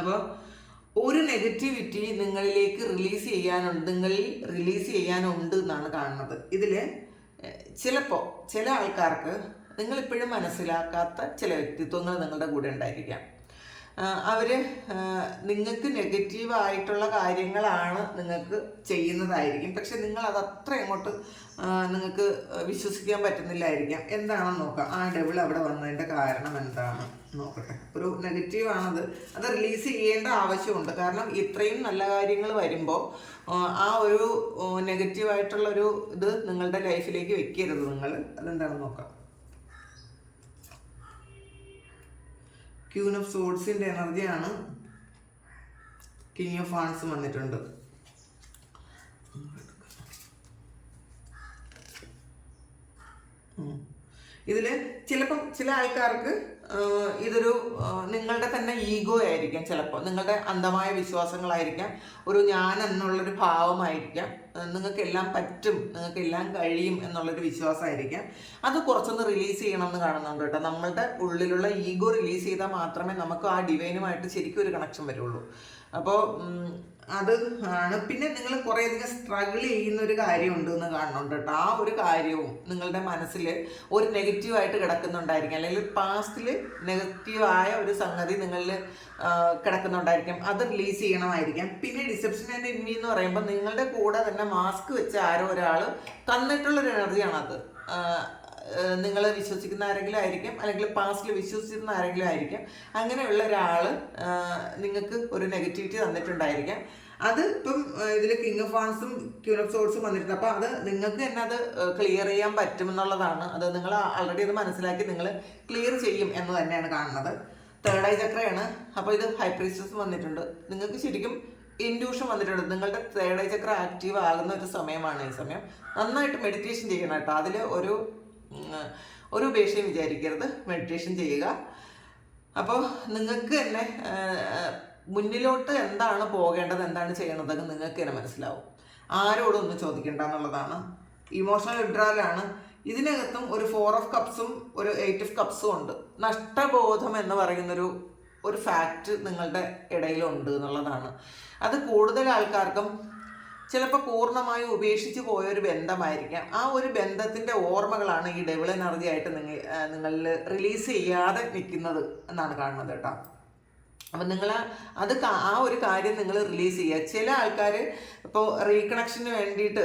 അപ്പോൾ ഒരു നെഗറ്റിവിറ്റി നിങ്ങളിലേക്ക് നിങ്ങളിൽ റിലീസ് ചെയ്യാനുണ്ട് എന്നാണ് കാണുന്നത്. ഇതിൽ ചിലപ്പോൾ ചില ആൾക്കാർക്ക് നിങ്ങളിപ്പോഴും മനസ്സിലാക്കാത്ത ചില വ്യക്തിത്വങ്ങൾ നിങ്ങളുടെ കൂടെ ഉണ്ടായിരിക്കാം. അവർ നിങ്ങൾക്ക് നെഗറ്റീവായിട്ടുള്ള കാര്യങ്ങളാണ് നിങ്ങൾക്ക് ചെയ്യുന്നതായിരിക്കും. പക്ഷെ നിങ്ങളത് അത്ര അങ്ങോട്ട് നിങ്ങൾക്ക് വിശ്വസിക്കാൻ പറ്റുന്നില്ലായിരിക്കാം. എന്താണെന്ന് നോക്കാം. ആ ഡെവിൾ അവിടെ വന്നതിൻ്റെ കാരണം എന്താണ് നോക്കട്ടെ. ഒരു നെഗറ്റീവാണത്, അത് റിലീസ് ചെയ്യേണ്ട ആവശ്യമുണ്ട്. കാരണം ഇത്രയും നല്ല കാര്യങ്ങൾ വരുമ്പോൾ ആ ഒരു നെഗറ്റീവായിട്ടുള്ളൊരു ഇത് നിങ്ങളുടെ ലൈഫിലേക്ക് വെക്കരുത് നിങ്ങൾ. അതെന്താണെന്ന് നോക്കാം. ക്യൂൻ ഓഫ് സോഡ്സിൻ്റെ എനർജിയാണ്. കിങ് ഓഫ് വാൺസും വന്നിട്ടുണ്ട്. ഇതിൽ ചിലപ്പം ചില ആൾക്കാർക്ക് ഇതൊരു നിങ്ങളുടെ തന്നെ ഈഗോ ആയിരിക്കാം. ചിലപ്പോൾ നിങ്ങളുടെ അന്ധമായ വിശ്വാസങ്ങളായിരിക്കാം, ഒരു ഞാൻ എന്നുള്ളൊരു ഭാവമായിരിക്കാം. നിങ്ങൾക്ക് എല്ലാം പറ്റും, നിങ്ങൾക്ക് എല്ലാം കഴിയും എന്നുള്ളൊരു വിശ്വാസമായിരിക്കാം. അത് കുറച്ചൊന്ന് റിലീസ് ചെയ്യണം എന്ന് കാണുന്നുണ്ട് കേട്ടോ. നമ്മളുടെ ഉള്ളിലുള്ള ഈഗോ റിലീസ് ചെയ്താൽ മാത്രമേ നമുക്ക് ആ ഡിവൈനുമായിട്ട് ശരിക്കും ഒരു കണക്ഷൻ വരുള്ളൂ. അപ്പോൾ അത് ആണ്. പിന്നെ നിങ്ങൾ കുറേയധികം സ്ട്രഗിൾ ചെയ്യുന്ന ഒരു കാര്യമുണ്ട് എന്ന് കാണുന്നുണ്ട് കേട്ടോ. ആ ഒരു കാര്യവും നിങ്ങളുടെ മനസ്സിൽ ഒരു നെഗറ്റീവായിട്ട് കിടക്കുന്നുണ്ടായിരിക്കും, അല്ലെങ്കിൽ പാസ്റ്റിൽ നെഗറ്റീവായ ഒരു സംഗതി നിങ്ങളിൽ കിടക്കുന്നുണ്ടായിരിക്കും. അത് റിലീസ് ചെയ്യണമായിരിക്കാം. പിന്നെ ഡിസെപ്ഷൻ ആൻഡ് എൻവി എന്ന് പറയുമ്പോൾ നിങ്ങളുടെ കൂടെ തന്നെ മാസ്ക് വെച്ച് ആരോ ഒരാൾ തന്നിട്ടുള്ളൊരു എനർജിയാണത്. നിങ്ങൾ വിശ്വസിക്കുന്ന ആരെങ്കിലും ആയിരിക്കും, അല്ലെങ്കിൽ പാസ്റ്റിൽ വിശ്വസിച്ചിരുന്ന ആരെങ്കിലും ആയിരിക്കും. അങ്ങനെയുള്ള ഒരാൾ നിങ്ങൾക്ക് ഒരു നെഗറ്റിവിറ്റി തന്നിട്ടുണ്ടായിരിക്കാം. അത് ഇപ്പം ഇതിൽ കിങ് ഓഫ് വാൻസും ക്യൂൻ ഓഫ് സോർട്സും വന്നിട്ടുണ്ട്. അപ്പോൾ അത് നിങ്ങൾക്ക് തന്നെ അത് ക്ലിയർ ചെയ്യാൻ പറ്റുമെന്നുള്ളതാണ്. അത് നിങ്ങൾ ആൾറെഡി അത് മനസ്സിലാക്കി നിങ്ങൾ ക്ലിയർ ചെയ്യും എന്ന് തന്നെയാണ് കാണുന്നത്. തേർഡ് ഐ ചക്രയാണ്. അപ്പോൾ ഇത് ഹൈ പ്രീസ്റ്റസ് വന്നിട്ടുണ്ട്. നിങ്ങൾക്ക് ശരിക്കും ഇൻഡ്യൂഷൻ വന്നിട്ടുണ്ട്. നിങ്ങളുടെ തേർഡ് ഐ ചക്ര ആക്റ്റീവ് ആകുന്ന ഒരു സമയമാണ് ഈ സമയം. നന്നായിട്ട് മെഡിറ്റേഷൻ ചെയ്യണം കേട്ടോ. അതിൽ ഒരു ഉപേക്ഷയും വിചാരിക്കരുത്, മെഡിറ്റേഷൻ ചെയ്യുക. അപ്പോൾ നിങ്ങൾക്ക് തന്നെ മുന്നിലോട്ട് എന്താണ് പോകേണ്ടത്, എന്താണ് ചെയ്യേണ്ടതെന്ന് നിങ്ങൾക്ക് തന്നെ മനസ്സിലാവും. ആരോടും ഒന്നും ചോദിക്കേണ്ട എന്നുള്ളതാണ്. ഇമോഷണൽ വിഡ്രാലാണ്. ഇതിനകത്തും ഒരു 4 ഓഫ് കപ്സും ഒരു 8 ഓഫ് കപ്സും ഉണ്ട്. നഷ്ടബോധം എന്ന് പറയുന്നൊരു ഫാക്റ്റ് നിങ്ങളുടെ ഇടയിലുണ്ട് എന്നുള്ളതാണ്. അത് കൂടുതൽ ആൾക്കാർക്കും ചിലപ്പോൾ പൂർണ്ണമായും ഉപേക്ഷിച്ച് പോയൊരു ബന്ധമായിരിക്കാം. ആ ഒരു ബന്ധത്തിൻ്റെ ഓർമ്മകളാണ് ഈ ഡെവിൾ എനർജി ആയിട്ട് നിങ്ങളിൽ റിലീസ് ചെയ്യാതെ നിൽക്കുന്നത് എന്നാണ് കാണുന്നത് കേട്ടോ. അപ്പം നിങ്ങൾ ആ ഒരു കാര്യം നിങ്ങൾ റിലീസ് ചെയ്യുക. ചില ആൾക്കാർ ഇപ്പോൾ റീകണക്ഷന് വേണ്ടിയിട്ട്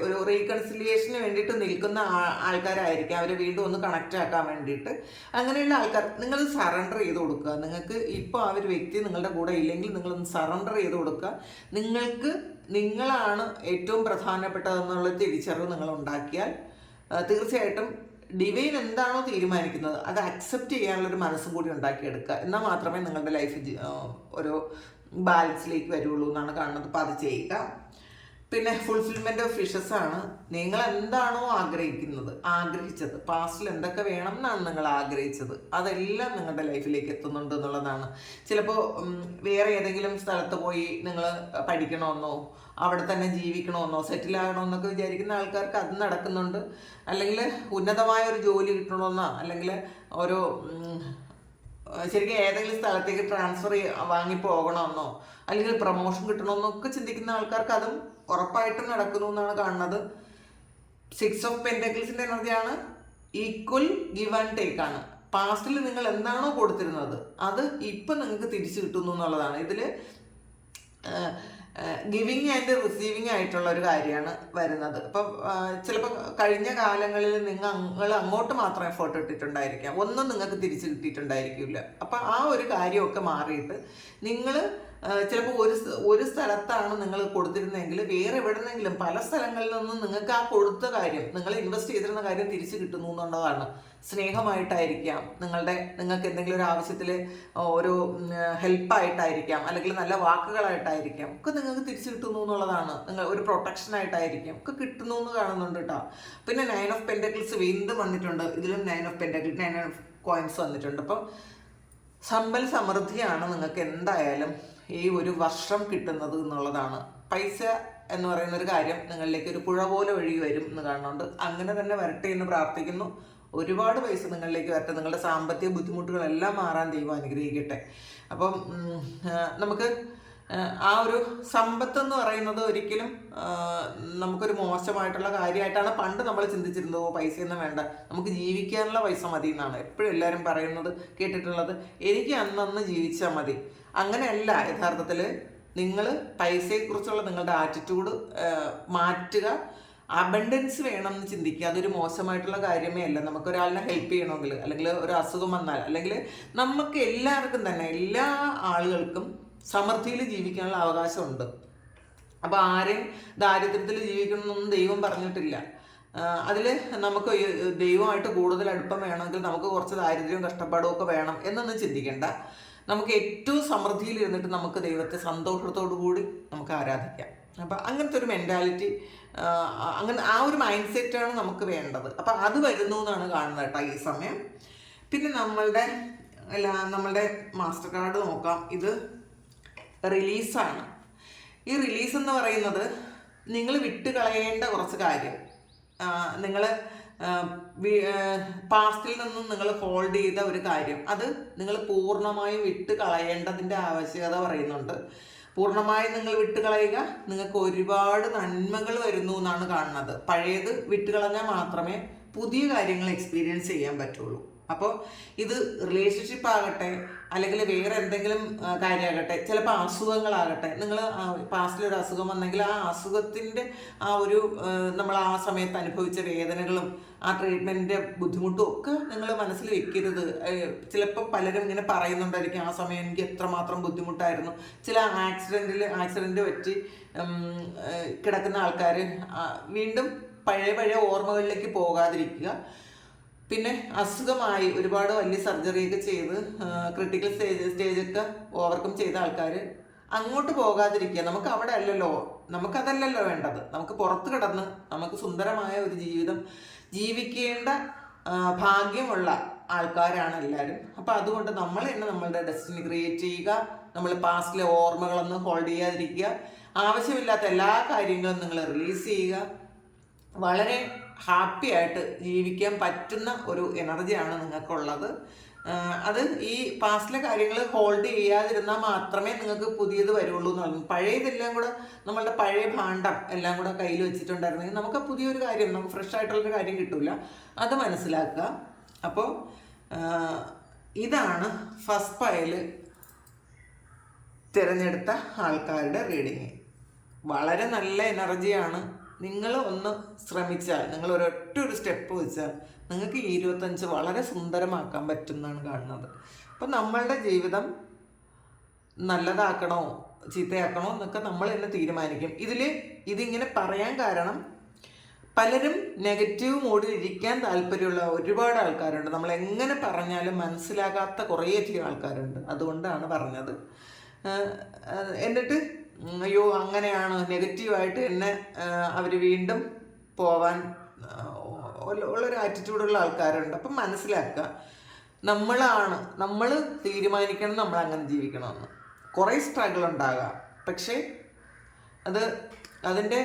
ഒരു റീകൺസിലിയേഷന് വേണ്ടിയിട്ട് നിൽക്കുന്ന ആൾക്കാരായിരിക്കും. അവരെ വീണ്ടും ഒന്ന് കണക്റ്റ് ആക്കാൻ വേണ്ടിയിട്ട്. അങ്ങനെയുള്ള ആൾക്കാർ നിങ്ങൾ സറണ്ടർ ചെയ്ത് കൊടുക്കുക. നിങ്ങൾക്ക് ഇപ്പോൾ ആ ഒരു വ്യക്തി നിങ്ങളുടെ കൂടെ ഇല്ലെങ്കിൽ നിങ്ങളൊന്ന് സറണ്ടർ ചെയ്ത് കൊടുക്കുക. നിങ്ങളാണ് ഏറ്റവും പ്രധാനപ്പെട്ടതെന്നുള്ള തിരിച്ചറിവ് നിങ്ങൾ ഉണ്ടാക്കിയാൽ തീർച്ചയായിട്ടും ഡിവൈൻ എന്താണോ തീരുമാനിക്കുന്നത് അത് അക്സെപ്റ്റ് ചെയ്യാനുള്ളൊരു മനസ്സും കൂടി ഉണ്ടാക്കിയെടുക്കുക. എന്നാൽ മാത്രമേ നിങ്ങളുടെ ലൈഫ് ഒരു ബാലൻസിലേക്ക് വരുള്ളൂ എന്നാണ് കാണുന്നത്. അപ്പോൾ അത് ചെയ്യുക. പിന്നെ ഫുൾഫിൽമെൻറ്റ് ഓഫ് വിഷസ് ആണ്. നിങ്ങൾ എന്താണോ ആഗ്രഹിച്ചത്, പാസ്റ്റിൽ എന്തൊക്കെ വേണം എന്നാണ് നിങ്ങൾ ആഗ്രഹിച്ചത്, അതെല്ലാം നിങ്ങളുടെ ലൈഫിലേക്ക് എത്തുന്നുണ്ട് എന്നുള്ളതാണ്. ചിലപ്പോൾ വേറെ ഏതെങ്കിലും സ്ഥലത്ത് പോയി നിങ്ങൾ പഠിക്കണമെന്നോ അവിടെ തന്നെ ജീവിക്കണമെന്നോ സെറ്റിലാകണമെന്നൊക്കെ വിചാരിക്കുന്ന ആൾക്കാർക്ക് അത് നടക്കുന്നുണ്ട്. അല്ലെങ്കിൽ ഉന്നതമായ ഒരു ജോലി കിട്ടണമെന്നോ, അല്ലെങ്കിൽ ഓരോ ശരിക്കും ഏതെങ്കിലും സ്ഥലത്തേക്ക് ട്രാൻസ്ഫർ വാങ്ങിപ്പോകണമെന്നോ, അല്ലെങ്കിൽ പ്രൊമോഷൻ കിട്ടണമെന്നോ ഒക്കെ ചിന്തിക്കുന്ന ആൾക്കാർക്ക് അതും ഉറപ്പായിട്ടും നടക്കുന്നു എന്നാണ് കാണുന്നത്. 6 ഓഫ് പെന്റക്കിൾസിന്റെ എനർജിയാണ്. ഈക്വൽ ഗിവ് ആൻഡ് ടേക്ക് ആണ്. പാസ്റ്റിൽ നിങ്ങൾ എന്താണോ കൊടുത്തിരുന്നത് അത് ഇപ്പം നിങ്ങൾക്ക് തിരിച്ചു കിട്ടുന്നു എന്നുള്ളതാണ്. ഇതിൽ ഗിവിങ് ആൻഡ് റിസീവിങ് ആയിട്ടുള്ള ഒരു കാര്യമാണ് വരുന്നത്. അപ്പം ചിലപ്പോൾ കഴിഞ്ഞ കാലങ്ങളിൽ നിങ്ങൾ അങ്ങോട്ട് മാത്രം എഫേർട്ട് ഇട്ടിട്ടുണ്ടായിരിക്കാം, ഒന്നും നിങ്ങൾക്ക് തിരിച്ചു കിട്ടിയിട്ടുണ്ടായിരിക്കില്ല. അപ്പം ആ ഒരു കാര്യമൊക്കെ മാറിയിട്ട് നിങ്ങൾ ചിലപ്പോൾ ഒരു സ്ഥലത്താണ് നിങ്ങൾ കൊടുത്തിരുന്നെങ്കിൽ വേറെ എവിടെന്നെങ്കിലും പല സ്ഥലങ്ങളിൽ നിന്നും നിങ്ങൾക്ക് ആ കൊടുത്ത കാര്യം, നിങ്ങൾ ഇൻവെസ്റ്റ് ചെയ്തിരുന്ന കാര്യം തിരിച്ചു കിട്ടുന്നു എന്നുള്ളതാണ്. സ്നേഹമായിട്ടായിരിക്കാം, നിങ്ങൾക്ക് എന്തെങ്കിലും ഒരു ആവശ്യത്തിൽ ഒരു ഹെൽപ്പായിട്ടായിരിക്കാം, അല്ലെങ്കിൽ നല്ല വാക്കുകളായിട്ടായിരിക്കാം, ഒക്കെ നിങ്ങൾക്ക് തിരിച്ചു കിട്ടുന്നു എന്നുള്ളതാണ്. നിങ്ങൾ ഒരു പ്രൊട്ടക്ഷനായിട്ടായിരിക്കാം, ഒക്കെ കിട്ടുന്നു എന്ന് കാണുന്നുണ്ട് കേട്ടോ. പിന്നെ 9 ഓഫ് പെന്റക്കിൾസ് വീണ്ടും വന്നിട്ടുണ്ട്. ഇതിലും 9 ഓഫ് പെന്റക്കിൾസ് 9 ഓഫ് കോയിൻസ് വന്നിട്ടുണ്ട്. അപ്പം സമ്പൽ സമൃദ്ധിയാണ് നിങ്ങൾക്ക് എന്തായാലും ഈ ഒരു വർഷം കിട്ടുന്നത് എന്നുള്ളതാണ്. പൈസ എന്ന് പറയുന്ന ഒരു കാര്യം നിങ്ങളിലേക്ക് ഒരു പുഴ പോലെ ഒഴുകി വരും എന്ന് കാണുന്നുണ്ട്. അങ്ങനെ തന്നെ വരട്ടെ എന്ന് പ്രാർത്ഥിക്കുന്നു. ഒരുപാട് പൈസ നിങ്ങളിലേക്ക് വരട്ടെ. നിങ്ങളുടെ സാമ്പത്തിക ബുദ്ധിമുട്ടുകളെല്ലാം മാറാൻ ദൈവം അനുഗ്രഹിക്കട്ടെ. അപ്പം നമുക്ക് ആ ഒരു സമ്പത്ത് എന്ന് പറയുന്നത് ഒരിക്കലും നമുക്കൊരു മോശമായിട്ടുള്ള കാര്യമായിട്ടാണ് പണ്ട് നമ്മൾ ചിന്തിച്ചിരുന്നത്. പൈസയൊന്നും വേണ്ട, നമുക്ക് ജീവിക്കാനുള്ള പൈസ മതി എന്നാണ് എപ്പോഴും എല്ലാവരും പറയുന്നത്, കേട്ടിട്ടുള്ളത്. എനിക്ക് അന്നന്ന് ജീവിച്ചാൽ മതി. അങ്ങനെയല്ല യഥാർത്ഥത്തിൽ. നിങ്ങൾ പൈസയെക്കുറിച്ചുള്ള നിങ്ങളുടെ ആറ്റിറ്റ്യൂഡ് മാറ്റുക. അബണ്ടൻസ് വേണം എന്ന് ചിന്തിക്കുക. അതൊരു മോശമായിട്ടുള്ള കാര്യമേ അല്ല. നമുക്കൊരാളിനെ ഹെൽപ്പ് ചെയ്യണമെങ്കിൽ, അല്ലെങ്കിൽ ഒരു അസുഖം വന്നാൽ, അല്ലെങ്കിൽ നമുക്ക് എല്ലാവർക്കും തന്നെ എല്ലാ ആളുകൾക്കും സമൃദ്ധിയിൽ ജീവിക്കാനുള്ള അവകാശമുണ്ട്. അപ്പോൾ ആരെയും ദാരിദ്ര്യത്തിൽ ജീവിക്കണമെന്നൊന്നും ദൈവം പറഞ്ഞിട്ടില്ല. അതിൽ നമുക്ക് ദൈവമായിട്ട് കൂടുതൽ അടുപ്പം വേണമെങ്കിൽ നമുക്ക് കുറച്ച് ദാരിദ്ര്യവും കഷ്ടപ്പാടും ഒക്കെ വേണം എന്നൊന്നും ചിന്തിക്കേണ്ട. നമുക്ക് ഏറ്റവും സമൃദ്ധിയിൽ ഇരുന്നിട്ട് നമുക്ക് ദൈവത്തെ സന്തോഷത്തോടു കൂടി നമുക്ക് ആരാധിക്കാം. അപ്പം അങ്ങനത്തെ ഒരു മെൻറ്റാലിറ്റി, അങ്ങനെ ആ ഒരു മൈൻഡ് സെറ്റാണ് നമുക്ക് വേണ്ടത്. അപ്പം അത് വരുന്നു എന്നാണ് കാണുന്നത് കേട്ടോ ഈ സമയം. പിന്നെ നമ്മളുടെ മാസ്റ്റർ കാർഡ് നോക്കാം. ഇത് റിലീസാണ്. ഈ റിലീസ് എന്ന് പറയുന്നത് നിങ്ങൾ വിട്ട് കളയേണ്ട കുറച്ച് കാര്യം, നിങ്ങൾ പാസ്റ്റിൽ നിന്നും നിങ്ങൾ ഹോൾഡ് ചെയ്ത ഒരു കാര്യം, അത് നിങ്ങൾ പൂർണ്ണമായും വിട്ട് കളയേണ്ടതിൻ്റെ ആവശ്യകത പറയുന്നുണ്ട്. പൂർണ്ണമായും നിങ്ങൾ വിട്ട് കളയുക, നിങ്ങൾക്ക് ഒരുപാട് നന്മകൾ വരുന്നു എന്നാണ് കാണുന്നത്. പഴയത് വിട്ട് കളഞ്ഞാൽ മാത്രമേ പുതിയ കാര്യങ്ങൾ എക്സ്പീരിയൻസ് ചെയ്യാൻ പറ്റുള്ളൂ. അപ്പോൾ ഇത് റിലേഷൻഷിപ്പ് ആകട്ടെ, അല്ലെങ്കിൽ വേറെ എന്തെങ്കിലും കാര്യമാകട്ടെ, ചിലപ്പോൾ അസുഖങ്ങളാകട്ടെ, നിങ്ങൾ പാസ്റ്റിലൊരു അസുഖം വന്നെങ്കിൽ ആ അസുഖത്തിൻ്റെ ആ ഒരു നമ്മൾ ആ സമയത്ത് അനുഭവിച്ച വേദനകളും ആ ട്രീറ്റ്മെൻറ്റിൻ്റെ ബുദ്ധിമുട്ടും ഒക്കെ നിങ്ങൾ മനസ്സിൽ വെക്കരുത്. ചിലപ്പോൾ പലരും ഇങ്ങനെ പറയുന്നുണ്ടായിരിക്കും, ആ സമയം എനിക്ക് എത്രമാത്രം ബുദ്ധിമുട്ടായിരുന്നു. ചില ആക്സിഡൻറ്റ് പറ്റി കിടക്കുന്ന ആൾക്കാർ വീണ്ടും പഴയ ഓർമ്മകളിലേക്ക് പോകാതിരിക്കുക. പിന്നെ അസുഖമായി ഒരുപാട് വലിയ സർജറിയൊക്കെ ചെയ്ത് ക്രിട്ടിക്കൽ സ്റ്റേജൊക്കെ ഓവർകം ചെയ്ത ആൾക്കാർ അങ്ങോട്ട് പോകാതിരിക്കുക. നമുക്ക് അവിടെ അല്ലല്ലോ, നമുക്കതല്ലല്ലോ വേണ്ടത്. നമുക്ക് പുറത്ത് കിടന്ന് നമുക്ക് സുന്ദരമായ ഒരു ജീവിതം ജീവിക്കേണ്ട ഭാഗ്യമുള്ള ആൾക്കാരാണ് എല്ലാവരും. അപ്പോൾ അതുകൊണ്ട് നമ്മൾ തന്നെ നമ്മളുടെ ഡെസ്റ്റിനി ക്രിയേറ്റ് ചെയ്യുക. നമ്മൾ പാസ്റ്റിലെ ഓർമ്മകളൊന്നും ഹോൾഡ് ചെയ്യാതിരിക്കുക. ആവശ്യമില്ലാത്ത എല്ലാ കാര്യങ്ങളും നിങ്ങൾ റിലീസ് ചെയ്യുക. വളരെ ഹാപ്പി ആയിട്ട് ജീവിക്കാൻ പറ്റുന്ന ഒരു എനർജിയാണ് നിങ്ങൾക്കുള്ളത്. അത് ഈ പാസ്റ്റിലെ കാര്യങ്ങൾ ഹോൾഡ് ചെയ്യാതിരുന്നാൽ മാത്രമേ നിങ്ങൾക്ക് പുതിയത് വരുള്ളൂ എന്ന് പറഞ്ഞു. പഴയതെല്ലാം കൂടെ നമ്മളുടെ പഴയ ഭാണ്ഡം എല്ലാം കൂടെ കയ്യിൽ വെച്ചിട്ടുണ്ടായിരുന്നെങ്കിൽ നമുക്ക് പുതിയൊരു കാര്യം, നമുക്ക് ഫ്രഷ് ആയിട്ടുള്ളൊരു കാര്യം കിട്ടില്ല. അത് മനസ്സിലാക്കുക. അപ്പോൾ ഇതാണ് ഫസ്റ്റ് പൈൽ തിരഞ്ഞെടുത്ത ആൾക്കാരുടെ റീഡിങ്. വളരെ നല്ല എനർജിയാണ്. നിങ്ങൾ ഒന്ന് ശ്രമിച്ചാൽ, നിങ്ങൾ ഒരു സ്റ്റെപ്പ് വെച്ചാൽ നിങ്ങൾക്ക് ഈ 25 വളരെ സുന്ദരമാക്കാൻ പറ്റുമെന്നാണ് കാണുന്നത്. അപ്പം നമ്മളുടെ ജീവിതം നല്ലതാക്കണോ ചീത്തയാക്കണോ എന്നൊക്കെ നമ്മൾ തന്നെ തീരുമാനിക്കും. ഇതിങ്ങനെ പറയാൻ കാരണം പലരും നെഗറ്റീവ് മോഡിൽ ഇരിക്കാൻ താല്പര്യമുള്ള ഒരുപാട് ആൾക്കാരുണ്ട്. നമ്മൾ എങ്ങനെ പറഞ്ഞാലും മനസ്സിലാകാത്ത കുറേയധികം ആൾക്കാരുണ്ട്. അതുകൊണ്ടാണ് പറഞ്ഞത്. എന്നിട്ട് അയ്യോ അങ്ങനെയാണ്, നെഗറ്റീവായിട്ട് എന്നെ അവർ വീണ്ടും പോവാൻ ഉള്ളൊരു ആറ്റിറ്റ്യൂഡുള്ള ആൾക്കാരുണ്ട്. അപ്പം മനസ്സിലാക്കുക, നമ്മൾ തീരുമാനിക്കണം നമ്മൾ അങ്ങനെ ജീവിക്കണമെന്ന്. കുറേ സ്ട്രഗിൾ ഉണ്ടാകാം, പക്ഷേ അതിൻ്റെ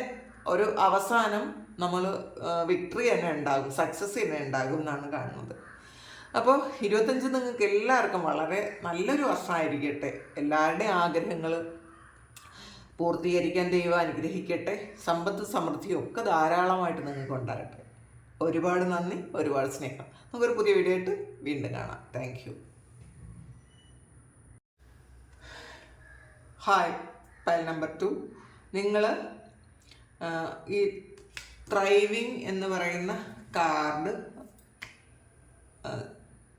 ഒരു അവസാനം നമ്മൾ വിക്ടറി തന്നെ ഉണ്ടാകും, സക്സസ് തന്നെ ഉണ്ടാകും എന്നാണ് കാണുന്നത്. അപ്പോൾ 25 നിങ്ങൾക്ക് എല്ലാവർക്കും വളരെ നല്ലൊരു വർഷമായിരിക്കട്ടെ. എല്ലാവരുടെയും ആഗ്രഹങ്ങൾ പൂർത്തീകരിക്കാൻ ദൈവം അനുഗ്രഹിക്കട്ടെ. സമ്പത്ത് സമൃദ്ധിയും ഒക്കെ ധാരാളമായിട്ട് നിങ്ങൾക്ക് ഉണ്ടാകട്ടെ. ഒരുപാട് നന്ദി, ഒരുപാട് സ്നേഹം. നമുക്കൊരു പുതിയ വീഡിയോ ആയിട്ട് വീണ്ടും കാണാം. Thank you. Hi, pile number 2. നിങ്ങൾ ഈ ത്രൈവിങ് എന്ന് പറയുന്ന കാർഡ്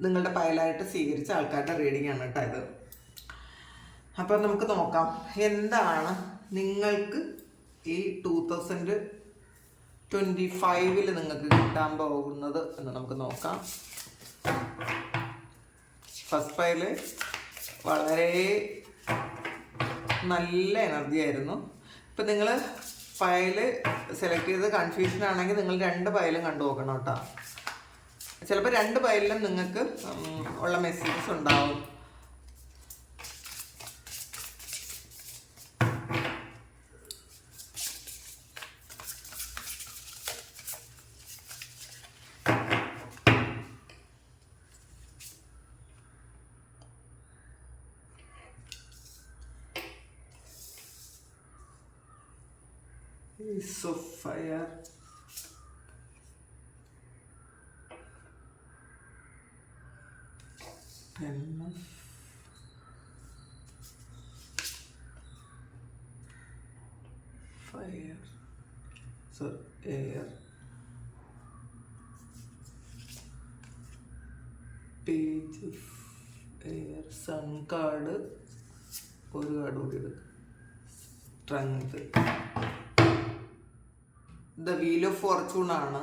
നിങ്ങളുടെ പൈലായിട്ട് സ്വീകരിച്ച ആൾക്കാരുടെ റീഡിംഗ് ആണ് കേട്ടോ ഇത്. അപ്പം നമുക്ക് നോക്കാം എന്താണ് നിങ്ങൾക്ക് ഈ 2025 നിങ്ങൾക്ക് കിട്ടാൻ പോകുന്നത് എന്ന് നമുക്ക് നോക്കാം. ഫസ്റ്റ് പൈല് വളരെ നല്ല എനർജി ആയിരുന്നു. ഇപ്പം നിങ്ങൾ പൈല് സെലക്ട് ചെയ്ത് കൺഫ്യൂഷൻ ആണെങ്കിൽ നിങ്ങൾ 2 പൈലും കണ്ടു നോക്കണം കേട്ടോ. ചിലപ്പോൾ 2 പൈലിലും നിങ്ങൾക്ക് ഉള്ള മെസ്സേജസ് ഉണ്ടാവും. Ace of Fire, Ten of Fire, so Air, Page of Air, Sun card, ഒരു കാർഡ് കൂടി എടുക്കുക, Strength. The wheel of Fortune ആണ്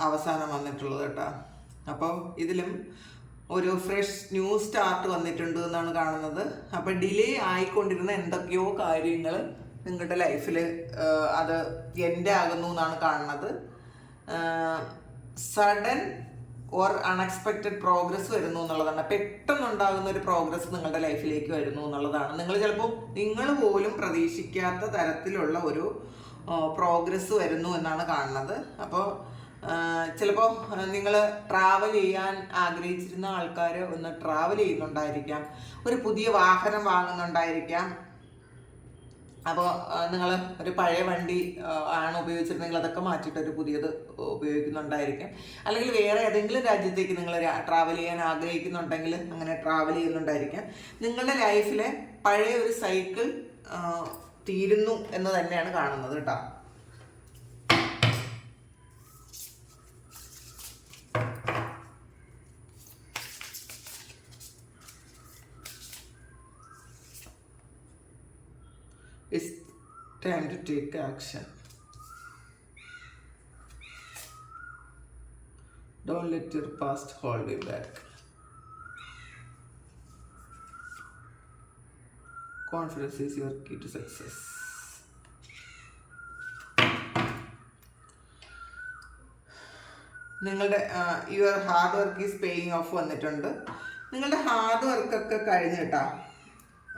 അവസാനം വന്നിട്ടുള്ളത് കേട്ടോ. അപ്പോൾ ഇതിലും ഒരു ഫ്രഷ് ന്യൂ സ്റ്റാർട്ട് വന്നിട്ടുണ്ട് എന്നാണ് കാണുന്നത്. അപ്പോൾ ഡിലേ ആയിക്കൊണ്ടിരുന്ന എന്തൊക്കെയോ കാര്യങ്ങൾ നിങ്ങളുടെ ലൈഫിൽ അത് എൻഡ് ആകുന്നു എന്നാണ് കാണുന്നത്. സഡൻ ഓർ അൺഎക്സ്പെക്റ്റഡ് പ്രോഗ്രസ് വരുന്നു എന്നുള്ളതാണ്. പെട്ടെന്നുണ്ടാകുന്ന ഒരു പ്രോഗ്രസ് നിങ്ങളുടെ ലൈഫിലേക്ക് വരുന്നു എന്നുള്ളതാണ്. നിങ്ങൾ പോലും പ്രതീക്ഷിക്കാത്ത തരത്തിലുള്ള ഒരു പ്രോഗ്രസ് വരുന്നു എന്നാണ് കാണുന്നത്. അപ്പോൾ ചിലപ്പോൾ നിങ്ങൾ ട്രാവൽ ചെയ്യാൻ ആഗ്രഹിച്ചിരുന്ന ആൾക്കാർ ഒന്ന് ട്രാവൽ ചെയ്യുന്നുണ്ടായിരിക്കാം, ഒരു പുതിയ വാഹനം വാങ്ങുന്നുണ്ടായിരിക്കാം. അപ്പോൾ നിങ്ങൾ ഒരു പഴയ വണ്ടി ആണ് ഉപയോഗിച്ചിരുന്നെങ്കിൽ അതൊക്കെ മാറ്റിയിട്ട് ഒരു പുതിയത് ഉപയോഗിക്കുന്നുണ്ടായിരിക്കാം. അല്ലെങ്കിൽ വേറെ ഏതെങ്കിലും രാജ്യത്തേക്ക് നിങ്ങൾ ട്രാവൽ ചെയ്യാൻ ആഗ്രഹിക്കുന്നുണ്ടെങ്കിൽ അങ്ങനെ ട്രാവൽ ചെയ്യുന്നുണ്ടായിരിക്കാം. നിങ്ങളുടെ ലൈഫിലെ പഴയ ഒരു സൈക്കിൾ തീരുന്നു എന്ന് തന്നെയാണ് കാണുന്നത് കേട്ടോ. It's time to take action. Don't let your past hold you back. Confidence is your key to success. നിങ്ങളുടെ your hard work is paying of വന്നിട്ടുണ്ട്. നിങ്ങളുടെ ഹാർഡ് വർക്കൊക്കെ കഴിഞ്ഞ് കേട്ടോ.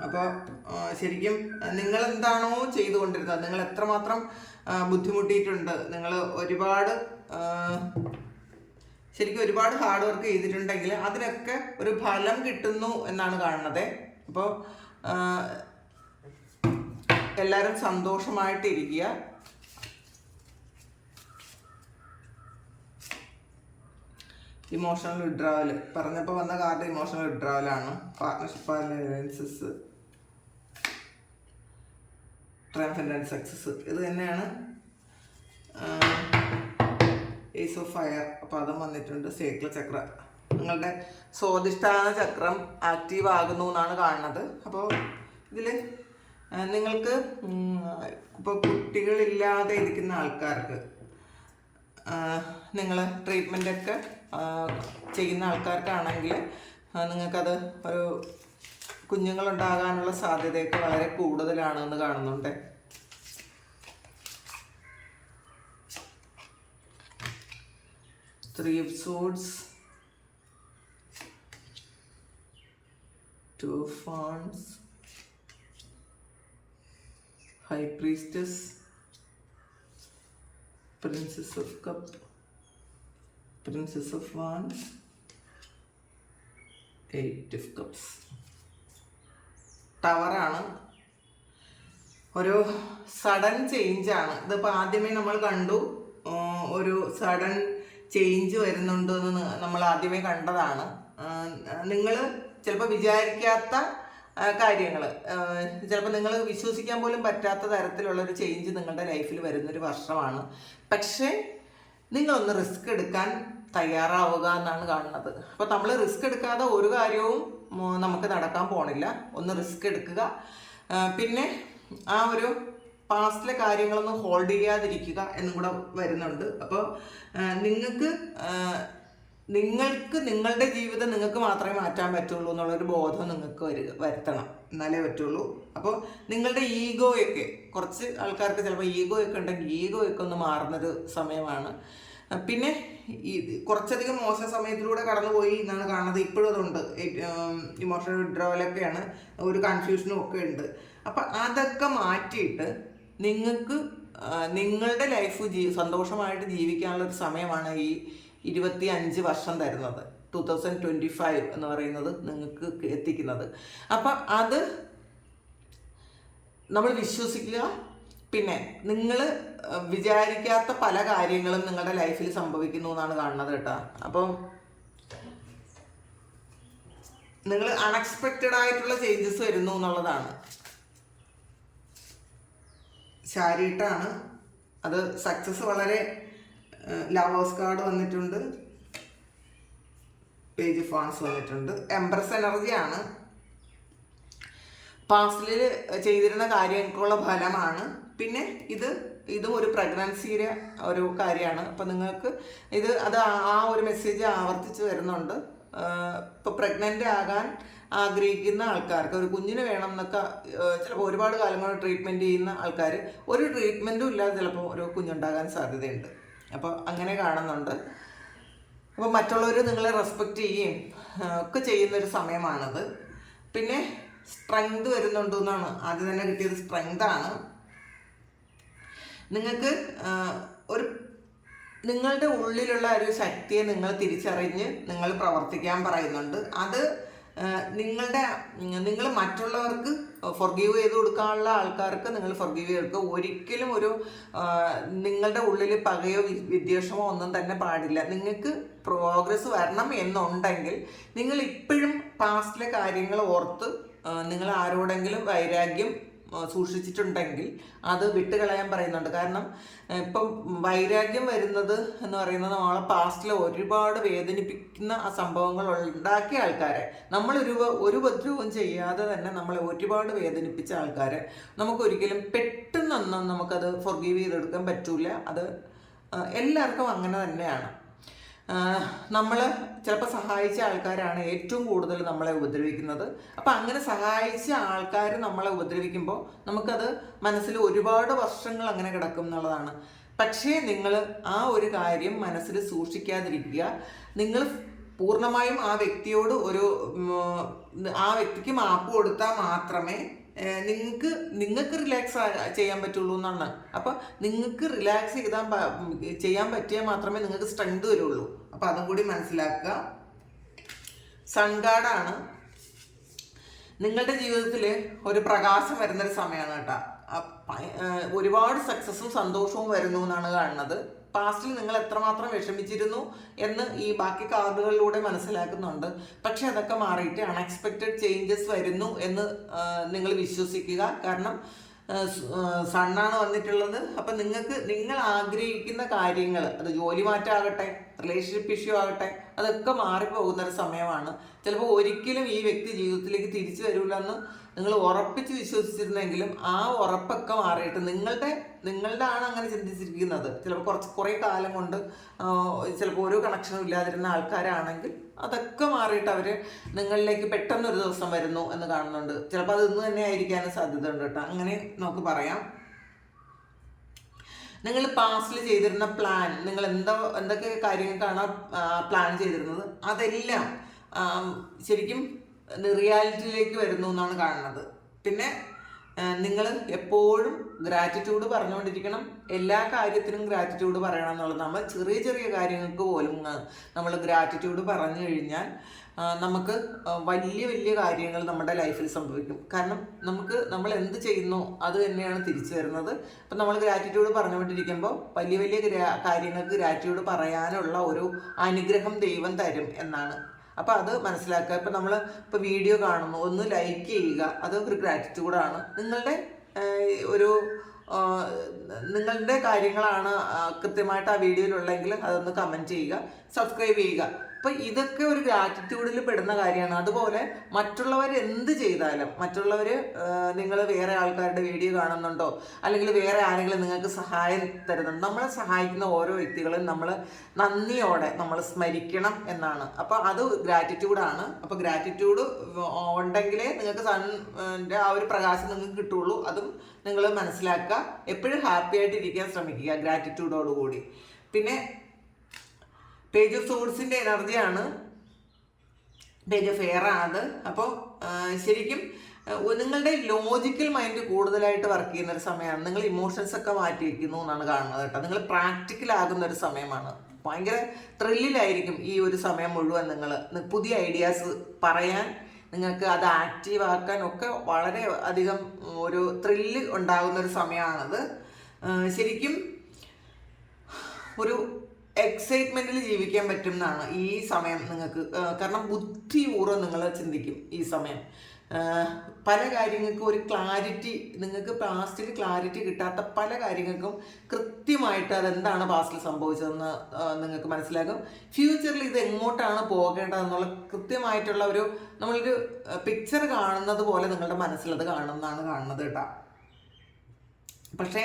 അപ്പോൾ ശരിക്കും നിങ്ങൾ എന്താണോ ചെയ്തുകൊണ്ടിരുന്നത്, നിങ്ങൾ എത്രമാത്രം ബുദ്ധിമുട്ടിയിട്ടുണ്ട്, നിങ്ങൾ ശരിക്കും ഒരുപാട് ഹാർഡ് വർക്ക് ചെയ്തിട്ടുണ്ടെങ്കിൽ അതിനൊക്കെ ഒരു ഫലം കിട്ടുന്നു എന്നാണ് കാണുന്നത്. അപ്പോൾ എല്ലാവരും സന്തോഷമായിട്ടിരിക്കുക. ഇമോഷണൽ വിഡ്രാവൽ പറഞ്ഞപ്പോൾ വന്ന കാർഡ് ഇമോഷണൽ വിഡ്രാവലാണ്. പാർട്ട്ണർഷിപ്പ് അലയൻസസ്, ട്രാൻസെൻഡന്റ് സക്സസ്, ഇത് തന്നെയാണ് ഏസ് ഓഫ് ഫയർ. അപ്പോൾ അതും വന്നിട്ടുണ്ട്. സേക്ല ചക്ര, നിങ്ങളുടെ സ്വാധിഷ്ഠാന ചക്രം ആക്റ്റീവ് ആകുന്നു എന്നാണ് കാണുന്നത്. അപ്പോൾ ഇതിൽ നിങ്ങൾക്ക് ഇപ്പോൾ കുട്ടികളില്ലാതെ ഇരിക്കുന്ന ആൾക്കാർക്ക്, നിങ്ങൾ ട്രീറ്റ്മെൻറ്റൊക്കെ ചെയ്യുന്ന ആൾക്കാർക്കാണെങ്കിൽ നിങ്ങൾക്കത് ഒരു കുഞ്ഞുങ്ങളുണ്ടാകാനുള്ള സാധ്യതയൊക്കെ വളരെ കൂടുതലാണെന്ന് കാണുന്നുണ്ട്. Three of Swords, Two of Wands, High Priestess, Princess of Cup, Princess of Wands, Eight of Cups. ടവറാണ്. ഒരു സഡൻ ചേഞ്ചാണ്. ഇതിപ്പോൾ ആദ്യമേ നമ്മൾ കണ്ടു, ഒരു സഡൻ ചേഞ്ച് വരുന്നുണ്ടെന്ന് നമ്മൾ ആദ്യമേ കണ്ടതാണ്. നിങ്ങൾ ചിലപ്പോൾ വിചാരിക്കാത്ത കാര്യങ്ങൾ, ചിലപ്പോൾ നിങ്ങൾ വിശ്വസിക്കാൻ പോലും പറ്റാത്ത തരത്തിലുള്ളൊരു ചേഞ്ച് നിങ്ങളുടെ ലൈഫിൽ വരുന്നൊരു വർഷമാണ്. പക്ഷേ നിങ്ങളൊന്ന് റിസ്ക് എടുക്കാൻ തയ്യാറാവുക എന്നാണ് കാണുന്നത്. അപ്പോൾ നമ്മൾ റിസ്ക് എടുക്കാതെ ഒരു കാര്യവും നമുക്ക് നടക്കാൻ പോണില്ല. ഒന്ന് റിസ്ക് എടുക്കുക. പിന്നെ ആ ഒരു പാസ്റ്റിലെ കാര്യങ്ങളൊന്നും ഹോൾഡ് ചെയ്യാതിരിക്കുക എന്നും കൂടെ വരുന്നുണ്ട്. അപ്പോൾ നിങ്ങൾക്ക് നിങ്ങളുടെ ജീവിതം നിങ്ങൾക്ക് മാത്രമേ മാറ്റാൻ പറ്റുള്ളൂ എന്നുള്ളൊരു ബോധം നിങ്ങൾക്ക് വരുത്തണം, എന്നാലേ പറ്റുള്ളൂ. അപ്പോൾ നിങ്ങളുടെ ഈഗോയൊക്കെ, കുറച്ച് ആൾക്കാർക്ക് ചിലപ്പോൾ ഈഗോയൊക്കെ ഉണ്ടെങ്കിൽ ഈഗോയൊക്കെ ഒന്ന് മാറുന്നൊരു സമയമാണ്. പിന്നെ കുറച്ചധികം മോശം സമയത്തിലൂടെ കടന്നുപോയി എന്നാണ് കാണുന്നത്. ഇപ്പോഴും അതുണ്ട്, ഇമോഷണൽ വിഡ്രോവലൊക്കെയാണ്, ഒരു കൺഫ്യൂഷനും ഒക്കെ ഉണ്ട്. അപ്പം അതൊക്കെ മാറ്റിയിട്ട് നിങ്ങൾക്ക് നിങ്ങളുടെ ലൈഫ് സന്തോഷമായിട്ട് ജീവിക്കാനുള്ള ഒരു സമയമാണ് ഈ 25 വർഷം തരുന്നത്. 2025 എന്ന് പറയുന്നത് നിങ്ങൾക്ക് എത്തിക്കുന്നത്. അപ്പം അത് നമ്മൾ വിശ്വസിക്കുക. പിന്നെ നിങ്ങൾ വിചാരിക്കാത്ത പല കാര്യങ്ങളും നിങ്ങളുടെ ലൈഫിൽ സംഭവിക്കുന്നു എന്നാണ് കാണുന്നത് കേട്ടോ. അപ്പം നിങ്ങൾ അൺഎക്സ്പെക്റ്റഡ് ആയിട്ടുള്ള ചേഞ്ചസ് വരുന്നു എന്നുള്ളതാണ്. ശാരീട്ടാണ് അത്. സക്സസ് വളരെ ലവേഴ്സ് കാർഡ് വന്നിട്ടുണ്ട്, പേജ് ഓഫ് വാൻസ് വന്നിട്ടുണ്ട്, എംപ്രസ് എനർജിയാണ്. പാസ്റ്റിൽ ചെയ്തിരുന്ന കാര്യങ്ങൾക്കുള്ള ഫലമാണ്. പിന്നെ ഇതും ഒരു പ്രഗ്നൻസിയുടെ ഒരു കാര്യമാണ്. അപ്പം നിങ്ങൾക്ക് അത് ആ ഒരു മെസ്സേജ് ആവർത്തിച്ച് വരുന്നുണ്ട്. ഇപ്പോൾ പ്രഗ്നൻ്റ് ആകാൻ ആഗ്രഹിക്കുന്ന ആൾക്കാർക്ക്, ഒരു കുഞ്ഞിന് വേണം എന്നൊക്കെ ചിലപ്പോൾ ഒരുപാട് കാലം കൊണ്ട് ട്രീറ്റ്മെൻറ്റ് ചെയ്യുന്ന ആൾക്കാർ ഒരു ട്രീറ്റ്മെൻറ്റും ഇല്ലാതെ ചിലപ്പോൾ ഒരു കുഞ്ഞുണ്ടാകാൻ സാധ്യതയുണ്ട്. അപ്പോൾ അങ്ങനെ കാണുന്നുണ്ട്. അപ്പോൾ മറ്റുള്ളവർ നിങ്ങളെ റെസ്പെക്റ്റ് ചെയ്യുകയും ഒക്കെ ചെയ്യുന്നൊരു സമയമാണത്. പിന്നെ സ്ട്രെങ്ത് വരുന്നുണ്ട് എന്നാണ് ആദ്യം തന്നെ കിട്ടിയത്. സ്ട്രെങ്താണ്. നിങ്ങൾക്ക് ഒരു നിങ്ങളുടെ ഉള്ളിലുള്ള ഒരു ശക്തിയെ നിങ്ങൾ തിരിച്ചറിഞ്ഞ് നിങ്ങൾ പ്രവർത്തിക്കാൻ പറയുന്നുണ്ട്. അത് നിങ്ങൾ മറ്റുള്ളവർക്ക് ഫൊർഗീവ് ചെയ്ത് കൊടുക്കാനുള്ള ആൾക്കാർക്ക് നിങ്ങൾ ഫൊർഗീവ് ചെയ്ത് കൊടുക്കുക. ഒരിക്കലും നിങ്ങളുടെ ഉള്ളിൽ പകയോ വിദ്വേഷമോ ഒന്നും തന്നെ പാടില്ല. നിങ്ങൾക്ക് പ്രോഗ്രസ് വരണം എന്നുണ്ടെങ്കിൽ നിങ്ങൾ ഇപ്പോഴും പാസ്റ്റിലെ കാര്യങ്ങൾ ഓർത്ത് നിങ്ങൾ ആരോടെങ്കിലും വൈരാഗ്യം സൂക്ഷിച്ചിട്ടുണ്ടെങ്കിൽ അത് വിട്ടുകളയാൻ പറയുന്നുണ്ട്. കാരണം ഇപ്പം വൈരാഗ്യം വരുന്നത് എന്ന് പറയുന്നത് നമ്മളെ പാസ്റ്റിൽ ഒരുപാട് വേദനിപ്പിക്കുന്ന ആ സംഭവങ്ങൾ ഉണ്ടാക്കിയ ആൾക്കാരെ, നമ്മളൊരു ഉപദ്രവവും ചെയ്യാതെ തന്നെ നമ്മളെ ഒരുപാട് വേദനിപ്പിച്ച ആൾക്കാരെ നമുക്കൊരിക്കലും പെട്ടെന്നൊന്നും നമുക്കത് ഫൊർഗീവ് ചെയ്തെടുക്കാൻ പറ്റൂല. അത് എല്ലാവർക്കും അങ്ങനെ തന്നെയാണ്. നമ്മൾ ചിലപ്പോൾ സഹായിച്ച ആൾക്കാരാണ് ഏറ്റവും കൂടുതൽ നമ്മളെ ഉപദ്രവിക്കുന്നത്. അപ്പം അങ്ങനെ സഹായിച്ച ആൾക്കാർ നമ്മളെ ഉപദ്രവിക്കുമ്പോൾ നമുക്കത് മനസ്സിൽ ഒരുപാട് വർഷങ്ങൾ അങ്ങനെ കിടക്കും എന്നുള്ളതാണ്. പക്ഷേ നിങ്ങൾ ആ ഒരു കാര്യം മനസ്സിൽ സൂക്ഷിക്കാതിരിക്കുക. നിങ്ങൾ പൂർണ്ണമായും ആ വ്യക്തിയോട് ആ വ്യക്തിക്ക് മാപ്പ് കൊടുത്താൽ മാത്രമേ നിങ്ങൾക്ക് റിലാക്സ് ചെയ്യാൻ പറ്റുള്ളൂ എന്നാണ്. അപ്പം നിങ്ങൾക്ക് റിലാക്സ് ചെയ്യാൻ പറ്റിയാൽ മാത്രമേ നിങ്ങൾക്ക് സ്ട്രെങ്ത് വരുള്ളൂ. അപ്പം അതും കൂടി മനസ്സിലാക്കുക. സൺഗാർഡാണ്. നിങ്ങളുടെ ജീവിതത്തിൽ ഒരു പ്രകാശം വരുന്നൊരു സമയമാണ് കേട്ടോ. ഒരുപാട് സക്സസും സന്തോഷവും വരുന്നു എന്നാണ് കാണുന്നത്. പാസ്റ്റിൽ നിങ്ങൾ എത്രമാത്രം വിഷമിച്ചിരുന്നു എന്ന് ഈ ബാക്കി കാർഡുകളിലൂടെ മനസ്സിലാക്കുന്നുണ്ട്. പക്ഷെ അതൊക്കെ മാറിയിട്ട് അൺഎക്സ്പെക്റ്റഡ് ചേഞ്ചസ് വരുന്നു എന്ന് നിങ്ങൾ വിശ്വസിക്കുക. കാരണം സണ്ണാണ് വന്നിട്ടുള്ളത്. അപ്പം നിങ്ങൾ ആഗ്രഹിക്കുന്ന കാര്യങ്ങൾ, അത് ജോലി മാറ്റമാകട്ടെ, റിലേഷൻഷിപ്പ് ഇഷ്യൂ ആകട്ടെ, അതൊക്കെ മാറിപ്പോകുന്നൊരു സമയമാണ്. ചിലപ്പോൾ ഒരിക്കലും ഈ വ്യക്തി ജീവിതത്തിലേക്ക് തിരിച്ചു വരില്ലെന്ന് നിങ്ങൾ ഉറപ്പിച്ച് വിശ്വസിച്ചിരുന്നെങ്കിലും ആ ഉറപ്പൊക്കെ മാറിയിട്ട് നിങ്ങളുടെ ആണ് അങ്ങനെ ചിന്തിച്ചിരിക്കുന്നത്. ചിലപ്പോൾ കുറേ കാലം കൊണ്ട് ചിലപ്പോൾ ഒരു കണക്ഷനും ഇല്ലാതിരുന്ന ആൾക്കാരാണെങ്കിൽ അതൊക്കെ മാറിയിട്ട് അവർ നിങ്ങളിലേക്ക് പെട്ടെന്നൊരു ദിവസം വരുന്നു എന്ന് കാണുന്നുണ്ട്. ചിലപ്പോൾ അത് ഇന്ന് തന്നെ ആയിരിക്കാനും സാധ്യത ഉണ്ട് കേട്ടോ. അങ്ങനെ നമുക്ക് പറയാം. നിങ്ങൾ പാസ്റ്റിൽ ചെയ്തിരുന്ന പ്ലാൻ, നിങ്ങൾ എന്തൊക്കെ കാര്യങ്ങൾക്കാണ് പ്ലാൻ ചെയ്തിരുന്നത്, അതെല്ലാം ശരിക്കും റിയാലിറ്റിയിലേക്ക് വരുന്നു എന്നാണ് കാണുന്നത്. പിന്നെ നിങ്ങൾ എപ്പോഴും ഗ്രാറ്റിറ്റ്യൂഡ് പറഞ്ഞുകൊണ്ടിരിക്കണം. എല്ലാ കാര്യത്തിനും ഗ്രാറ്റിറ്റ്യൂഡ് പറയണം എന്നുള്ളത്. നമ്മൾ ചെറിയ ചെറിയ കാര്യങ്ങൾക്ക് പോലും നമ്മൾ ഗ്രാറ്റിറ്റ്യൂഡ് പറഞ്ഞു കഴിഞ്ഞാൽ നമുക്ക് വലിയ വലിയ കാര്യങ്ങൾ നമ്മുടെ ലൈഫിൽ സംഭവിക്കും. കാരണം നമ്മൾ എന്ത് ചെയ്യുന്നു അത് തന്നെയാണ് തിരിച്ചു വരുന്നത്. അപ്പം നമ്മൾ ഗ്രാറ്റിറ്റ്യൂഡ് പറഞ്ഞുകൊണ്ടിരിക്കുമ്പോൾ വലിയ വലിയ കാര്യങ്ങൾക്ക് ഗ്രാറ്റിറ്റ്യൂഡ് പറയാനുള്ള ഒരു അനുഗ്രഹം ദൈവം തരും എന്നാണ്. അപ്പോൾ അത് മനസ്സിലാക്കുക. ഇപ്പം നമ്മൾ വീഡിയോ കാണുന്നു, ഒന്ന് ലൈക്ക് ചെയ്യുക, അത് ഒരു ഗ്രാറ്റിറ്റ്യൂഡാണ്. നിങ്ങളുടെ കാര്യങ്ങളാണ് കൃത്യമായിട്ട് ആ വീഡിയോയിലുള്ളെങ്കിൽ അതൊന്ന് കമൻറ്റ് ചെയ്യുക, സബ്സ്ക്രൈബ് ചെയ്യുക. അപ്പം ഇതൊക്കെ ഒരു ഗ്രാറ്റിറ്റ്യൂഡിൽ പെടുന്ന കാര്യമാണ്. അതുപോലെ മറ്റുള്ളവർ എന്ത് ചെയ്താലും, നിങ്ങൾ വേറെ ആൾക്കാരുടെ വീഡിയോ കാണുന്നുണ്ടോ, അല്ലെങ്കിൽ വേറെ ആരെങ്കിലും നിങ്ങൾക്ക് സഹായം തരുന്നുണ്ടോ, നമ്മളെ സഹായിക്കുന്ന ഓരോ വ്യക്തികളും നമ്മൾ നന്ദിയോടെ നമ്മൾ സ്മരിക്കണം എന്നാണ്. അപ്പോൾ അത് ഗ്രാറ്റിറ്റ്യൂഡാണ്. അപ്പോൾ ഗ്രാറ്റിറ്റ്യൂഡ് ഉണ്ടെങ്കിലേ നിങ്ങൾക്ക് സണ്ണിൻ്റെ ആ ഒരു പ്രകാശം നിങ്ങൾക്ക് കിട്ടുള്ളൂ. അതും നിങ്ങൾ മനസ്സിലാക്കുക. എപ്പോഴും ഹാപ്പി ആയിട്ട് ഇരിക്കാൻ ശ്രമിക്കുക ഗ്രാറ്റിറ്റ്യൂഡോടുകൂടി. പിന്നെ പേജ് ഓഫ് സോഴ്സിൻ്റെ എനർജിയാണ്, പേജ് ഓഫ് എയർ ആണത്. അപ്പോൾ ശരിക്കും നിങ്ങളുടെ ലോജിക്കൽ മൈൻഡ് കൂടുതലായിട്ട് വർക്ക് ചെയ്യുന്ന ഒരു സമയമാണ്. നിങ്ങൾ ഇമോഷൻസ് ഒക്കെ മാറ്റി വയ്ക്കുന്നു എന്നാണ് കാണുന്നത് കേട്ടോ. നിങ്ങൾ പ്രാക്ടിക്കൽ ആകുന്ന ഒരു സമയമാണ്. ഭയങ്കര ത്രില്ലിലായിരിക്കും ഈ ഒരു സമയം മുഴുവൻ. നിങ്ങൾ പുതിയ ഐഡിയാസ് പറയാൻ, നിങ്ങൾക്ക് അത് ആക്റ്റീവ് ആക്കാൻ ഒക്കെ വളരെ അധികം ഒരു ത്രില്ല് ഉണ്ടാകുന്ന ഒരു സമയമാണത്. ശരിക്കും ഒരു എക്സൈറ്റ്മെൻറ്റിൽ ജീവിക്കാൻ പറ്റും എന്നാണ് ഈ സമയം നിങ്ങൾക്ക്. കാരണം ബുദ്ധിപൂർവ്വം നിങ്ങൾ ചിന്തിക്കും ഈ സമയം. പല കാര്യങ്ങൾക്കും ഒരു ക്ലാരിറ്റി, നിങ്ങൾക്ക് പാസ്റ്റിൽ ക്ലാരിറ്റി കിട്ടാത്ത പല കാര്യങ്ങൾക്കും കൃത്യമായിട്ട് അതെന്താണ് പാസ്റ്റിൽ സംഭവിച്ചതെന്ന് നിങ്ങൾക്ക് മനസ്സിലാക്കും. ഫ്യൂച്ചറിൽ ഇത് എങ്ങോട്ടാണ് പോകേണ്ടതെന്നുള്ള കൃത്യമായിട്ടുള്ള നമ്മളൊരു പിക്ചർ കാണുന്നത് പോലെ നിങ്ങളുടെ മനസ്സിലത് കാണുന്നതാണ് കാണുന്നത് കേട്ടോ. പക്ഷേ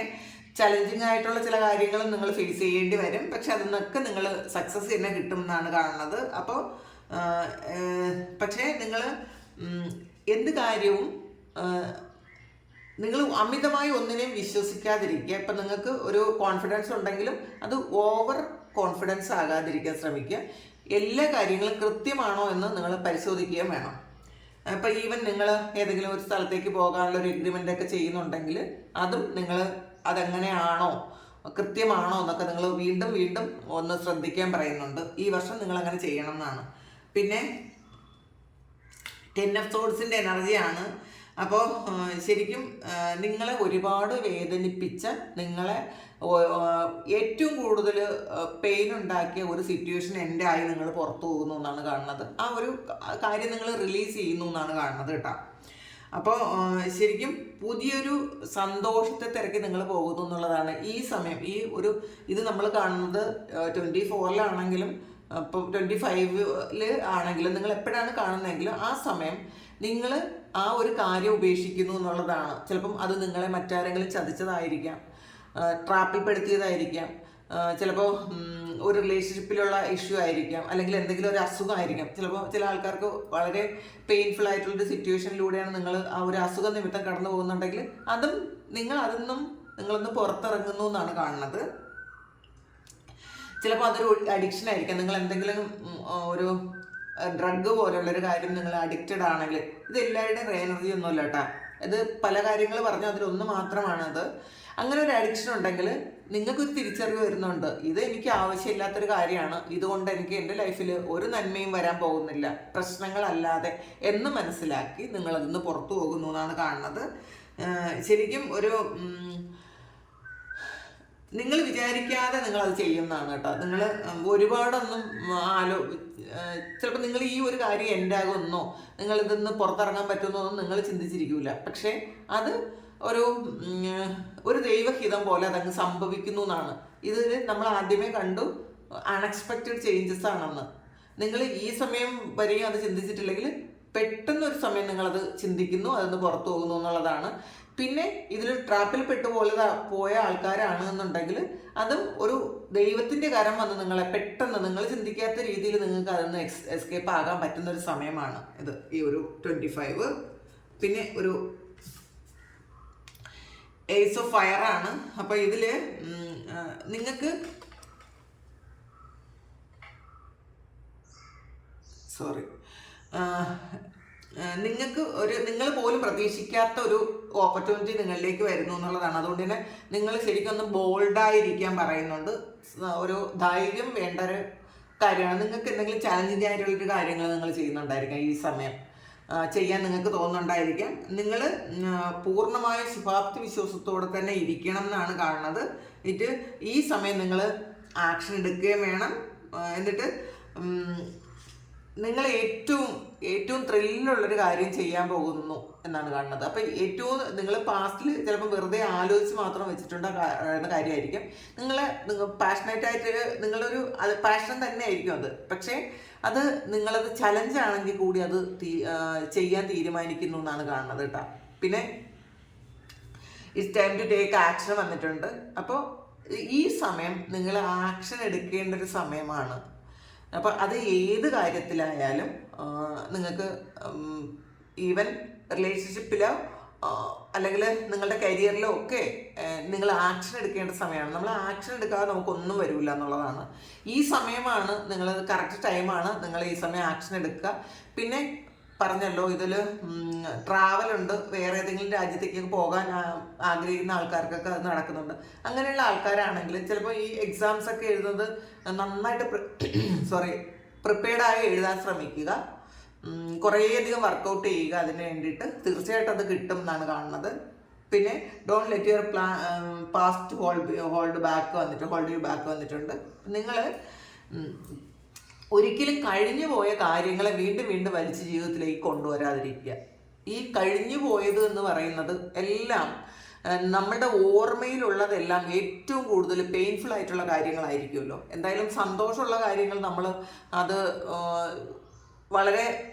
ചലഞ്ചിങ് ആയിട്ടുള്ള ചില കാര്യങ്ങളും നിങ്ങൾ ഫേസ് ചെയ്യേണ്ടി വരും. പക്ഷെ അതിനൊക്കെ നിങ്ങൾ സക്സസ് തന്നെ കിട്ടും എന്നാണ് കാണുന്നത്. അപ്പോൾ പക്ഷേ നിങ്ങൾ എന്ത് കാര്യവും നിങ്ങൾ അമിതമായി ഒന്നിനെയും വിശ്വസിക്കാതിരിക്കുക. ഇപ്പം നിങ്ങൾക്ക് ഒരു കോൺഫിഡൻസ് ഉണ്ടെങ്കിലും അത് ഓവർ കോൺഫിഡൻസ് ആകാതിരിക്കാൻ ശ്രമിക്കുക. എല്ലാ കാര്യങ്ങളും കൃത്യമാണോ എന്ന് നിങ്ങൾ പരിശോധിക്കുകയും വേണം. ഇപ്പം ഈവൻ നിങ്ങൾ ഏതെങ്കിലും ഒരു സ്ഥലത്തേക്ക് പോകാനുള്ള ഒരു എഗ്രിമെൻ്റ് ഒക്കെ ചെയ്യുന്നുണ്ടെങ്കിൽ അതും നിങ്ങൾ അതെങ്ങനെയാണോ കൃത്യമാണോ എന്നൊക്കെ നിങ്ങൾ വീണ്ടും വീണ്ടും ഒന്ന് ശ്രദ്ധിക്കാൻ പറയുന്നുണ്ട്. ഈ വർഷം നിങ്ങൾ അങ്ങനെ ചെയ്യണം എന്നാണ്. പിന്നെ 10 ഓഫ് സോഡ്സിൻ്റെ എനർജിയാണ്. അപ്പോൾ ശരിക്കും നിങ്ങളെ ഒരുപാട് വേദനിപ്പിച്ച, നിങ്ങളെ ഏറ്റവും കൂടുതൽ പെയിൻ ഉണ്ടാക്കിയ ഒരു സിറ്റുവേഷൻ എൻ്റെ ആയി നിങ്ങൾ പുറത്തു പോകുന്നു എന്നാണ് കാണുന്നത്. ആ ഒരു കാര്യം നിങ്ങൾ റിലീസ് ചെയ്യുന്നു എന്നാണ് കാണുന്നത് കേട്ടോ. അപ്പോൾ ശരിക്കും പുതിയൊരു സന്തോഷത്തെ തിരക്കി നിങ്ങൾ പോകുന്നു എന്നുള്ളതാണ് ഈ സമയം. ഇത് നമ്മൾ കാണുന്നത് 24-ലാണെങ്കിലും ഇപ്പോൾ 25-ൽ ആണെങ്കിലും നിങ്ങൾ എപ്പോഴാണ് കാണുന്നതെങ്കിലും ആ സമയം നിങ്ങൾ ആ ഒരു കാര്യം ഉപേക്ഷിക്കുന്നു എന്നുള്ളതാണ്. ചിലപ്പം അത് നിങ്ങളെ മറ്റാരെങ്കിലും ചതിച്ചതായിരിക്കാം, ട്രാപ്പിൽ പെടുത്തിയതായിരിക്കാം, ചിലപ്പോൾ ഒരു റിലേഷൻഷിപ്പിലുള്ള ഇഷ്യൂ ആയിരിക്കാം, അല്ലെങ്കിൽ എന്തെങ്കിലും ഒരു അസുഖമായിരിക്കാം. ചിലപ്പോൾ ചില ആൾക്കാർക്ക് വളരെ പെയിൻഫുൾ ആയിട്ടുള്ളൊരു സിറ്റുവേഷനിലൂടെയാണ് നിങ്ങൾ ആ ഒരു അസുഖ നിമിത്തം കടന്നു പോകുന്നുണ്ടെങ്കിൽ നിങ്ങളൊന്ന് പുറത്തിറങ്ങുന്നു എന്നാണ് കാണുന്നത്. ചിലപ്പോൾ അതൊരു അഡിക്ഷൻ ആയിരിക്കാം. നിങ്ങൾ എന്തെങ്കിലും ഒരു ഡ്രഗ് പോലുള്ളൊരു കാര്യം നിങ്ങൾ അഡിക്റ്റഡ് ആണെങ്കിൽ, ഇത് എല്ലാവരുടെയും എനർജി ഒന്നുമില്ല കേട്ടോ. ഇത് പല കാര്യങ്ങൾ പറഞ്ഞു, അതിലൊന്ന് മാത്രമാണത്. അങ്ങനെ ഒരു അഡിക്ഷൻ ഉണ്ടെങ്കിൽ നിങ്ങൾക്കൊരു തിരിച്ചറിവ് വരുന്നുണ്ട്, ഇത് എനിക്ക് ആവശ്യമില്ലാത്തൊരു കാര്യമാണ്, ഇതുകൊണ്ട് എനിക്ക് എൻ്റെ ലൈഫിൽ ഒരു നന്മയും വരാൻ പോകുന്നില്ല, പ്രശ്നങ്ങളല്ലാതെ എന്ന് മനസ്സിലാക്കി നിങ്ങളതിന്ന് പുറത്തു പോകുന്നു എന്നാണ് കാണുന്നത്. ശരിക്കും നിങ്ങൾ വിചാരിക്കാതെ നിങ്ങളത് ചെയ്യുന്നതാണ് കേട്ടോ. നിങ്ങൾ ഒരുപാടൊന്നും ചിലപ്പോൾ നിങ്ങൾ ഈ ഒരു കാര്യം എൻഡാകുമെന്നോ നിങ്ങളിതിന്ന് പുറത്തിറങ്ങാൻ പറ്റുമെന്നൊന്നും നിങ്ങൾ ചിന്തിച്ചിരിക്കില്ല. പക്ഷേ അത് ഒരു ദൈവഹിതം പോലെ അതങ്ങ് സംഭവിക്കുന്നു എന്നാണ്. ഇതിൽ നമ്മൾ ആദ്യമേ കണ്ടു അൺഎക്സ്പെക്റ്റഡ് ചേഞ്ചസ് ആണെന്ന്. നിങ്ങൾ ഈ സമയം വരെയും അത് ചിന്തിച്ചിട്ടില്ലെങ്കിൽ പെട്ടെന്നൊരു സമയം നിങ്ങളത് ചിന്തിക്കുന്നു, അതൊന്ന് പുറത്തു പോകുന്നു എന്നുള്ളതാണ്. പിന്നെ ഇതിൽ ട്രാപ്പിൽ പോയ ആൾക്കാരാണ് എന്നുണ്ടെങ്കിൽ അതും ഒരു ദൈവത്തിൻ്റെ കരം വന്ന് നിങ്ങളെ പെട്ടെന്ന് നിങ്ങൾ ചിന്തിക്കാത്ത രീതിയിൽ നിങ്ങൾക്ക് അതൊന്ന് എസ്കേപ്പ് ആകാൻ പറ്റുന്ന ഒരു സമയമാണ് ഇത്, ഈ ഒരു 25. പിന്നെ ഒരു ഏസ് ഓഫ് ഫയർ ആണ്. അപ്പോൾ ഇതിൽ നിങ്ങൾക്ക് നിങ്ങൾ പോലും പ്രതീക്ഷിക്കാത്ത ഒരു ഓപ്പർച്യൂണിറ്റി നിങ്ങളിലേക്ക് വരുന്നു എന്നുള്ളതാണ്. അതുകൊണ്ട് തന്നെ നിങ്ങൾ ശരിക്കും ഒന്ന് ബോൾഡായിരിക്കാൻ പറയുന്നുണ്ട്. ഒരു ധൈര്യം വേണ്ട ഒരു കാര്യമാണ്. നിങ്ങൾക്ക് എന്തെങ്കിലും ചാലഞ്ചിങ് ആയിട്ടുള്ളൊരു കാര്യങ്ങൾ നിങ്ങൾ ചെയ്യുന്നുണ്ടായിരിക്കാം, ഈ സമയം ചെയ്യാൻ നിങ്ങൾക്ക് തോന്നുന്നുണ്ടായിരിക്കാം. നിങ്ങൾ പൂർണ്ണമായ ശുഭാപ്തി വിശ്വാസത്തോടെ തന്നെ ഇരിക്കണം എന്നാണ് കാണുന്നത്. ഈ സമയം നിങ്ങൾ ആക്ഷൻ എടുക്കുകയും വേണം. എന്നിട്ട് നിങ്ങൾ ഏറ്റവും ത്രില്ലുള്ളൊരു കാര്യം ചെയ്യാൻ പോകുന്നു എന്നാണ് കാണുന്നത്. അപ്പം നിങ്ങൾ പാസ്റ്റിൽ ചിലപ്പോൾ വെറുതെ ആലോചിച്ച് മാത്രം വെച്ചിട്ടുള്ള കാര്യമായിരിക്കും. നിങ്ങൾ പാഷനേറ്റായിട്ട് നിങ്ങളൊരു പാഷൻ തന്നെ ആയിരിക്കും അത്. പക്ഷേ അത് നിങ്ങളത് ചലഞ്ചാണെങ്കിൽ കൂടി അത് ചെയ്യാൻ തീരുമാനിക്കുന്നു എന്നാണ് കാണുന്നത് കേട്ടോ. പിന്നെ it's time to take action വന്നിട്ടുണ്ട്. അപ്പോൾ ഈ സമയം നിങ്ങൾ ആക്ഷൻ എടുക്കേണ്ട ഒരു സമയമാണ്. അപ്പോൾ അത് ഏത് കാര്യത്തിലായാലും നിങ്ങൾക്ക് ഈവൻ റിലേഷൻഷിപ്പിലോ അല്ലെങ്കിൽ നിങ്ങളുടെ കരിയറിലോ ഒക്കെ നിങ്ങൾ ആക്ഷൻ എടുക്കേണ്ട സമയമാണ്. നമ്മൾ ആക്ഷൻ എടുക്കാതെ നമുക്കൊന്നും വരില്ല എന്നുള്ളതാണ്. ഈ സമയമാണ് കറക്റ്റ് ടൈമാണ് നിങ്ങൾ ഈ സമയം ആക്ഷൻ എടുക്കുക. പിന്നെ പറഞ്ഞല്ലോ, ഇതിൽ ട്രാവലുണ്ട്, വേറെ ഏതെങ്കിലും രാജ്യത്തേക്ക് പോകാൻ ആഗ്രഹിക്കുന്ന ആൾക്കാർക്കൊക്കെ അത് നടക്കുന്നുണ്ട്. അങ്ങനെയുള്ള ആൾക്കാരാണെങ്കിൽ ചിലപ്പോൾ ഈ എക്സാംസ് ഒക്കെ എഴുതുന്നത് നന്നായിട്ട് പ്രിപ്പയർഡായി എഴുതാൻ ശ്രമിക്കുക. കുറേയധികം വർക്കൗട്ട് ചെയ്യുക അതിന് വേണ്ടിയിട്ട്. തീർച്ചയായിട്ടും അത് കിട്ടും എന്നാണ് കാണുന്നത്. പിന്നെ don't let your past hold you back വന്നിട്ടുണ്ട്. നിങ്ങൾ ഒരിക്കലും കഴിഞ്ഞു പോയ കാര്യങ്ങളെ വീണ്ടും വീണ്ടും വലിച്ച് ജീവിതത്തിലേക്ക് കൊണ്ടുവരാതിരിക്കുക. ഈ കഴിഞ്ഞു പോയത് എന്ന് പറയുന്നത് എല്ലാം നമ്മുടെ ഓർമ്മയിലുള്ളതെല്ലാം ഏറ്റവും കൂടുതൽ പെയിൻഫുൾ ആയിട്ടുള്ള കാര്യങ്ങളായിരിക്കുമല്ലോ. എന്തായാലും സന്തോഷമുള്ള കാര്യങ്ങൾ അത് വളരെ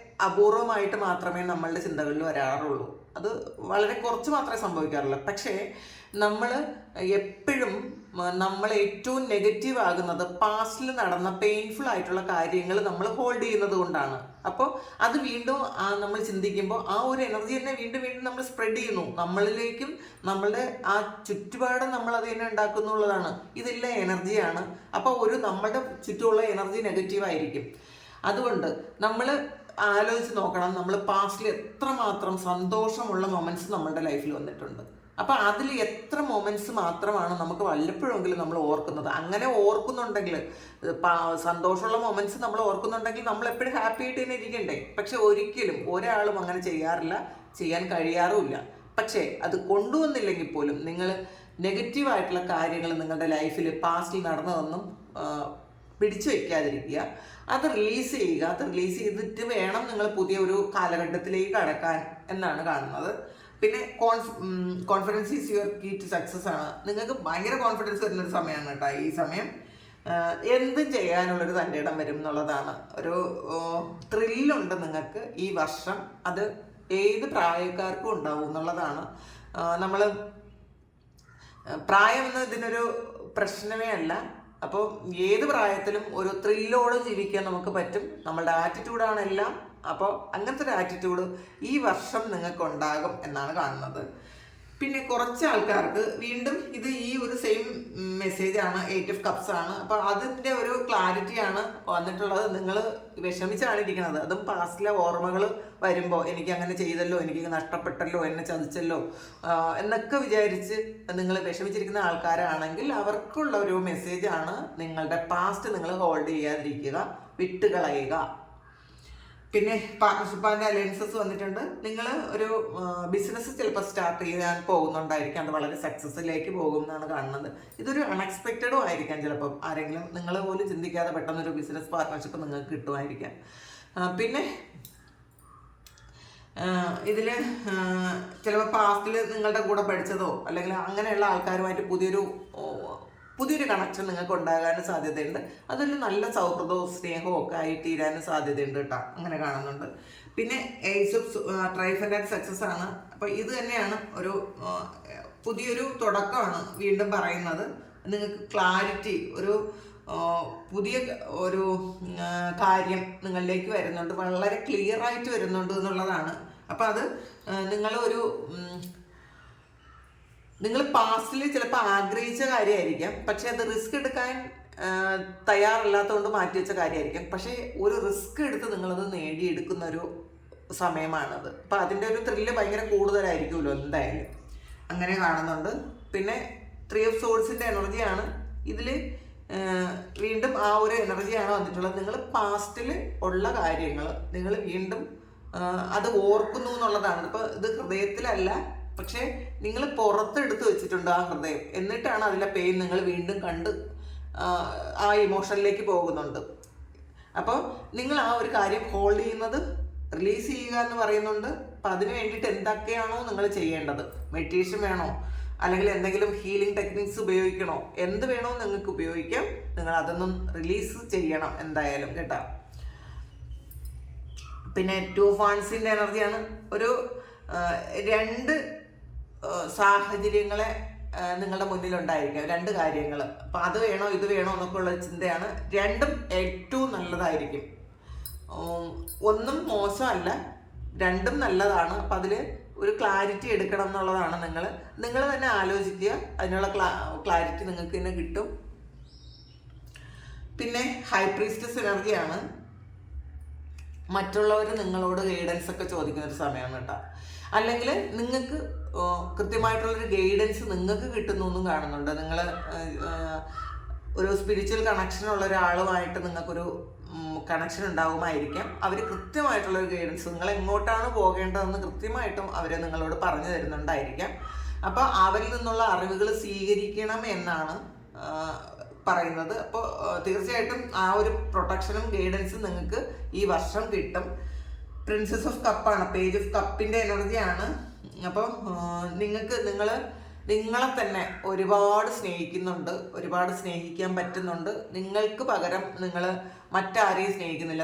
അപൂർവമായിട്ട് മാത്രമേ നമ്മളുടെ ചിന്തകളിൽ വരാറുള്ളൂ. അത് വളരെ കുറച്ച് മാത്രമേ സംഭവിക്കാറുള്ളൂ. പക്ഷേ നമ്മൾ എപ്പോഴും നമ്മൾ ഏറ്റവും നെഗറ്റീവ് ആകുന്നത് പാസ്റ്റിൽ നടന്ന പെയിൻഫുൾ ആയിട്ടുള്ള കാര്യങ്ങൾ നമ്മൾ ഹോൾഡ് ചെയ്യുന്നത് കൊണ്ടാണ്. അപ്പോൾ അത് വീണ്ടും നമ്മൾ ചിന്തിക്കുമ്പോൾ ആ ഒരു എനർജി തന്നെ വീണ്ടും വീണ്ടും നമ്മൾ സ്പ്രെഡ് ചെയ്യുന്നു നമ്മളിലേക്കും, നമ്മളുടെ ആ ചുറ്റുപാടും നമ്മൾ അത് തന്നെ ഉണ്ടാക്കുന്നുള്ളതാണ്. ഇതെല്ലാം എനർജിയാണ്. അപ്പോൾ നമ്മളുടെ ചുറ്റുമുള്ള എനർജി നെഗറ്റീവ് ആയിരിക്കും. അതുകൊണ്ട് നമ്മൾ ആലോചിച്ച് നോക്കണം, നമ്മൾ പാസ്റ്റിൽ എത്രമാത്രം സന്തോഷമുള്ള മൊമെന്റ്സ് നമ്മളുടെ ലൈഫിൽ വന്നിട്ടുണ്ട്. അപ്പം അതിൽ എത്ര മൊമെന്റ്സ് മാത്രമാണ് നമുക്ക് വല്ലപ്പോഴെങ്കിലും നമ്മൾ ഓർക്കുന്നത്. അങ്ങനെ ഓർക്കുന്നുണ്ടെങ്കിൽ, സന്തോഷമുള്ള മൊമെന്റ്സ് നമ്മൾ ഓർക്കുന്നുണ്ടെങ്കിൽ നമ്മൾ എപ്പോഴും ഹാപ്പി ആയിട്ട് തന്നെ ഇരിക്കണ്ടേ. പക്ഷെ ഒരിക്കലും ഒരാളും അങ്ങനെ ചെയ്യാറില്ല, ചെയ്യാൻ കഴിയാറുമില്ല. പക്ഷേ അത് കൊണ്ടുവന്നില്ലെങ്കിൽ പോലും നിങ്ങൾ നെഗറ്റീവായിട്ടുള്ള കാര്യങ്ങൾ നിങ്ങളുടെ ലൈഫിൽ പാസ്റ്റിൽ നടന്നതൊന്നും പിടിച്ചു വയ്ക്കാതിരിക്കുക. അത് റിലീസ് ചെയ്യുക. അത് റിലീസ് ചെയ്തിട്ട് വേണം നിങ്ങൾ പുതിയ ഒരു കാലഘട്ടത്തിലേക്ക് കടക്കാൻ എന്നാണ് കാണുന്നത്. പിന്നെ confidence is your key to success ആണ്. നിങ്ങൾക്ക് ഭയങ്കര കോൺഫിഡൻസ് വരുന്നൊരു സമയമാണ് കേട്ടോ ഈ സമയം. എന്തും ചെയ്യാനുള്ളൊരു തൻ്റെ ഇടം വരും എന്നുള്ളതാണ്. ഒരു ത്രില്ലുണ്ട് നിങ്ങൾക്ക് ഈ വർഷം. അത് ഏത് പ്രായക്കാർക്കും ഉണ്ടാവും എന്നുള്ളതാണ്. നമ്മൾ പ്രായം ഇതിനൊരു പ്രശ്നമേ അല്ല. അപ്പോൾ ഏത് പ്രായത്തിലും ഒരു ത്രില്ലോട് ജീവിക്കാൻ നമുക്ക് പറ്റും. നമ്മളുടെ ആറ്റിറ്റ്യൂഡാണ് എല്ലാം. അപ്പോൾ അങ്ങനത്തെ ഒരു ആറ്റിറ്റ്യൂഡ് ഈ വർഷം നിങ്ങൾക്ക് ഉണ്ടാകും എന്നാണ് കാണുന്നത്. പിന്നെ കുറച്ച് ആൾക്കാർക്ക് വീണ്ടും ഇത് ഈ ഒരു സെയിം മെസ്സേജ് ആണ്, 8 of Cups ആണ്. അപ്പോൾ അതിൻ്റെ ഒരു ക്ലാരിറ്റിയാണ് വന്നിട്ടുള്ളത്. നിങ്ങൾ വിഷമിച്ചാണ് ഇരിക്കുന്നത്. അതും പാസ്റ്റിലെ ഓർമ്മകൾ വരുമ്പോൾ എനിക്ക് അങ്ങനെ ചെയ്തല്ലോ, എനിക്ക് നഷ്ടപ്പെട്ടല്ലോ, എന്നെ ചതിച്ചല്ലോ എന്നൊക്കെ വിചാരിച്ച് നിങ്ങൾ വിഷമിച്ചിരിക്കുന്ന ആൾക്കാരാണെങ്കിൽ അവർക്കുള്ള ഒരു മെസ്സേജാണ്, നിങ്ങളുടെ പാസ്റ്റ് നിങ്ങൾ ഹോൾഡ് ചെയ്യാതിരിക്കുക, വിട്ടുകളയുക. പിന്നെ പാർട്ട്ണർഷിപ്പ് ആൻഡ് അലയൻസസ് വന്നിട്ടുണ്ട്. നിങ്ങൾ ഒരു ബിസിനസ് ചിലപ്പോൾ സ്റ്റാർട്ട് ചെയ്യാൻ പോകുന്നുണ്ടായിരിക്കാം. അത് വളരെ സക്സസ്സിലേക്ക് പോകും എന്നാണ് കാണുന്നത്. ഇതൊരു അൺഎക്സ്പെക്റ്റഡും ആയിരിക്കാം. ചിലപ്പം ആരെങ്കിലും നിങ്ങൾ പോലും ചിന്തിക്കാതെ പെട്ടെന്നൊരു ബിസിനസ് പാർട്ട്ണർഷിപ്പ് നിങ്ങൾക്ക് കിട്ടുമായിരിക്കാം. പിന്നെ ഇതിൽ ചിലപ്പോൾ പാസ്റ്റിൽ നിങ്ങളുടെ കൂടെ പഠിച്ചതോ അല്ലെങ്കിൽ അങ്ങനെയുള്ള ആൾക്കാരുമായിട്ട് പുതിയൊരു കണക്ഷൻ നിങ്ങൾക്ക് ഉണ്ടാകാനും സാധ്യതയുണ്ട്. അതിൽ നല്ല സൗഹൃദവും സ്നേഹവും ഒക്കെ ആയി തീരാനും സാധ്യതയുണ്ട് കേട്ടോ. അങ്ങനെ കാണുന്നുണ്ട്. പിന്നെ ഏസ് ഓഫ് ട്രൈഫന്റ് ആൻഡ് സക്സസ് ആണ്. അപ്പോൾ ഇത് തന്നെയാണ് ഒരു പുതിയൊരു തുടക്കമാണ് വീണ്ടും പറയുന്നത്. നിങ്ങൾക്ക് ക്ലാരിറ്റി, ഒരു പുതിയ ഒരു കാര്യം നിങ്ങളിലേക്ക് വരുന്നുണ്ട്, വളരെ ക്ലിയർ ആയിട്ട് വരുന്നുണ്ട് എന്നുള്ളതാണ്. അപ്പം അത് നിങ്ങൾ പാസ്റ്റിൽ ചിലപ്പോൾ ആഗ്രഹിച്ച കാര്യമായിരിക്കാം, പക്ഷെ അത് റിസ്ക് എടുക്കാൻ തയ്യാറല്ലാത്തതുകൊണ്ട് മാറ്റിവെച്ച കാര്യമായിരിക്കാം. പക്ഷേ ഒരു റിസ്ക് എടുത്ത് നിങ്ങളത് നേടിയെടുക്കുന്ന ഒരു സമയമാണത്. അപ്പം അതിൻ്റെ ഒരു ത്രില്ല് ഭയങ്കര കൂടുതലായിരിക്കുമല്ലോ എന്തായാലും. അങ്ങനെ കാണുന്നുണ്ട്. പിന്നെ 3 of Swordsൻ്റെ എനർജിയാണ് ഇതിൽ. വീണ്ടും ആ ഒരു എനർജിയാണ് വന്നിട്ടുള്ളത്. നിങ്ങൾ പാസ്റ്റിൽ ഉള്ള കാര്യങ്ങൾ നിങ്ങൾ വീണ്ടും അത് ഓർക്കുന്നു എന്നുള്ളതാണ്. ഇപ്പോൾ ഇത് ഹൃദയത്തിലല്ല, പക്ഷേ നിങ്ങൾ പുറത്തെടുത്ത് വെച്ചിട്ടുണ്ട് ആ ഹൃദയം. എന്നിട്ടാണ് അതിലെ പെയിൻ നിങ്ങൾ വീണ്ടും കണ്ട് ആ ഇമോഷനിലേക്ക് പോകുന്നുണ്ട്. അപ്പോൾ നിങ്ങൾ ആ ഒരു കാര്യം ഹോൾഡ് ചെയ്യുന്നത് റിലീസ് ചെയ്യുക എന്ന് പറയുന്നുണ്ട്. അപ്പം അതിന് വേണ്ടിയിട്ട് എന്തൊക്കെയാണോ നിങ്ങൾ ചെയ്യേണ്ടത്, മെഡിറ്റേഷൻ വേണോ അല്ലെങ്കിൽ എന്തെങ്കിലും ഹീലിംഗ് ടെക്നിക്സ് ഉപയോഗിക്കണോ, എന്ത് വേണോ നിങ്ങൾക്ക് ഉപയോഗിക്കാം. നിങ്ങൾ അതൊന്നും റിലീസ് ചെയ്യണം എന്തായാലും കേട്ടോ. പിന്നെ 2 of Wandsൻ്റെ എനർജിയാണ്. ഒരു 2 സാഹചര്യങ്ങളെ നിങ്ങളുടെ മുന്നിലുണ്ടായിരിക്കാം, 2 കാര്യങ്ങൾ. അപ്പം അത് വേണോ ഇത് വേണോ എന്നൊക്കെ ഉള്ള ചിന്തയാണ്. രണ്ടും ഏറ്റവും നല്ലതായിരിക്കും. ഒന്നും മോശമല്ല, രണ്ടും നല്ലതാണ്. അപ്പം അതിൽ ഒരു ക്ലാരിറ്റി എടുക്കണം എന്നുള്ളതാണ്. നിങ്ങൾ തന്നെ ആലോചിക്കുക, അതിനുള്ള ക്ലാരിറ്റി നിങ്ങൾക്ക് തന്നെ കിട്ടും. പിന്നെ ഹൈ പ്രീസ്റ്റസ് എനർജിയാണ്. മറ്റുള്ളവർ നിങ്ങളോട് ഗൈഡൻസ് ഒക്കെ ചോദിക്കുന്ന ഒരു സമയമാണ് കേട്ടോ. അല്ലെങ്കിൽ നിങ്ങൾക്ക് കൃത്യമായിട്ടുള്ളൊരു ഗൈഡൻസ് നിങ്ങൾക്ക് കിട്ടുന്നു എന്നും കാണുന്നുണ്ട്. നിങ്ങൾ ഒരു സ്പിരിച്വൽ കണക്ഷനുള്ള ഒരാളുമായിട്ട് നിങ്ങൾക്കൊരു കണക്ഷൻ ഉണ്ടാകുമായിരിക്കാം. അവർ കൃത്യമായിട്ടുള്ളൊരു ഗൈഡൻസ്, നിങ്ങൾ എങ്ങോട്ടാണ് പോകേണ്ടതെന്ന് കൃത്യമായിട്ടും അവർ നിങ്ങളോട് പറഞ്ഞു തരുന്നുണ്ടായിരിക്കാം. അപ്പോൾ അവരിൽ നിന്നുള്ള അറിവുകൾ സ്വീകരിക്കണം എന്നാണ് പറയുന്നത്. അപ്പോൾ തീർച്ചയായിട്ടും ആ ഒരു പ്രൊട്ടക്ഷനും ഗൈഡൻസും നിങ്ങൾക്ക് ഈ വർഷം കിട്ടും. പ്രിൻസസ് ഓഫ് കപ്പാണ്, പേജ് ഓഫ് കപ്പിൻ്റെ എനർജിയാണ്. അപ്പോൾ നിങ്ങളെ തന്നെ ഒരുപാട് സ്നേഹിക്കുന്നുണ്ട്, ഒരുപാട് സ്നേഹിക്കാൻ പറ്റുന്നുണ്ട്. നിങ്ങൾക്ക് പകരം നിങ്ങൾ മറ്റാരെയും സ്നേഹിക്കുന്നില്ല.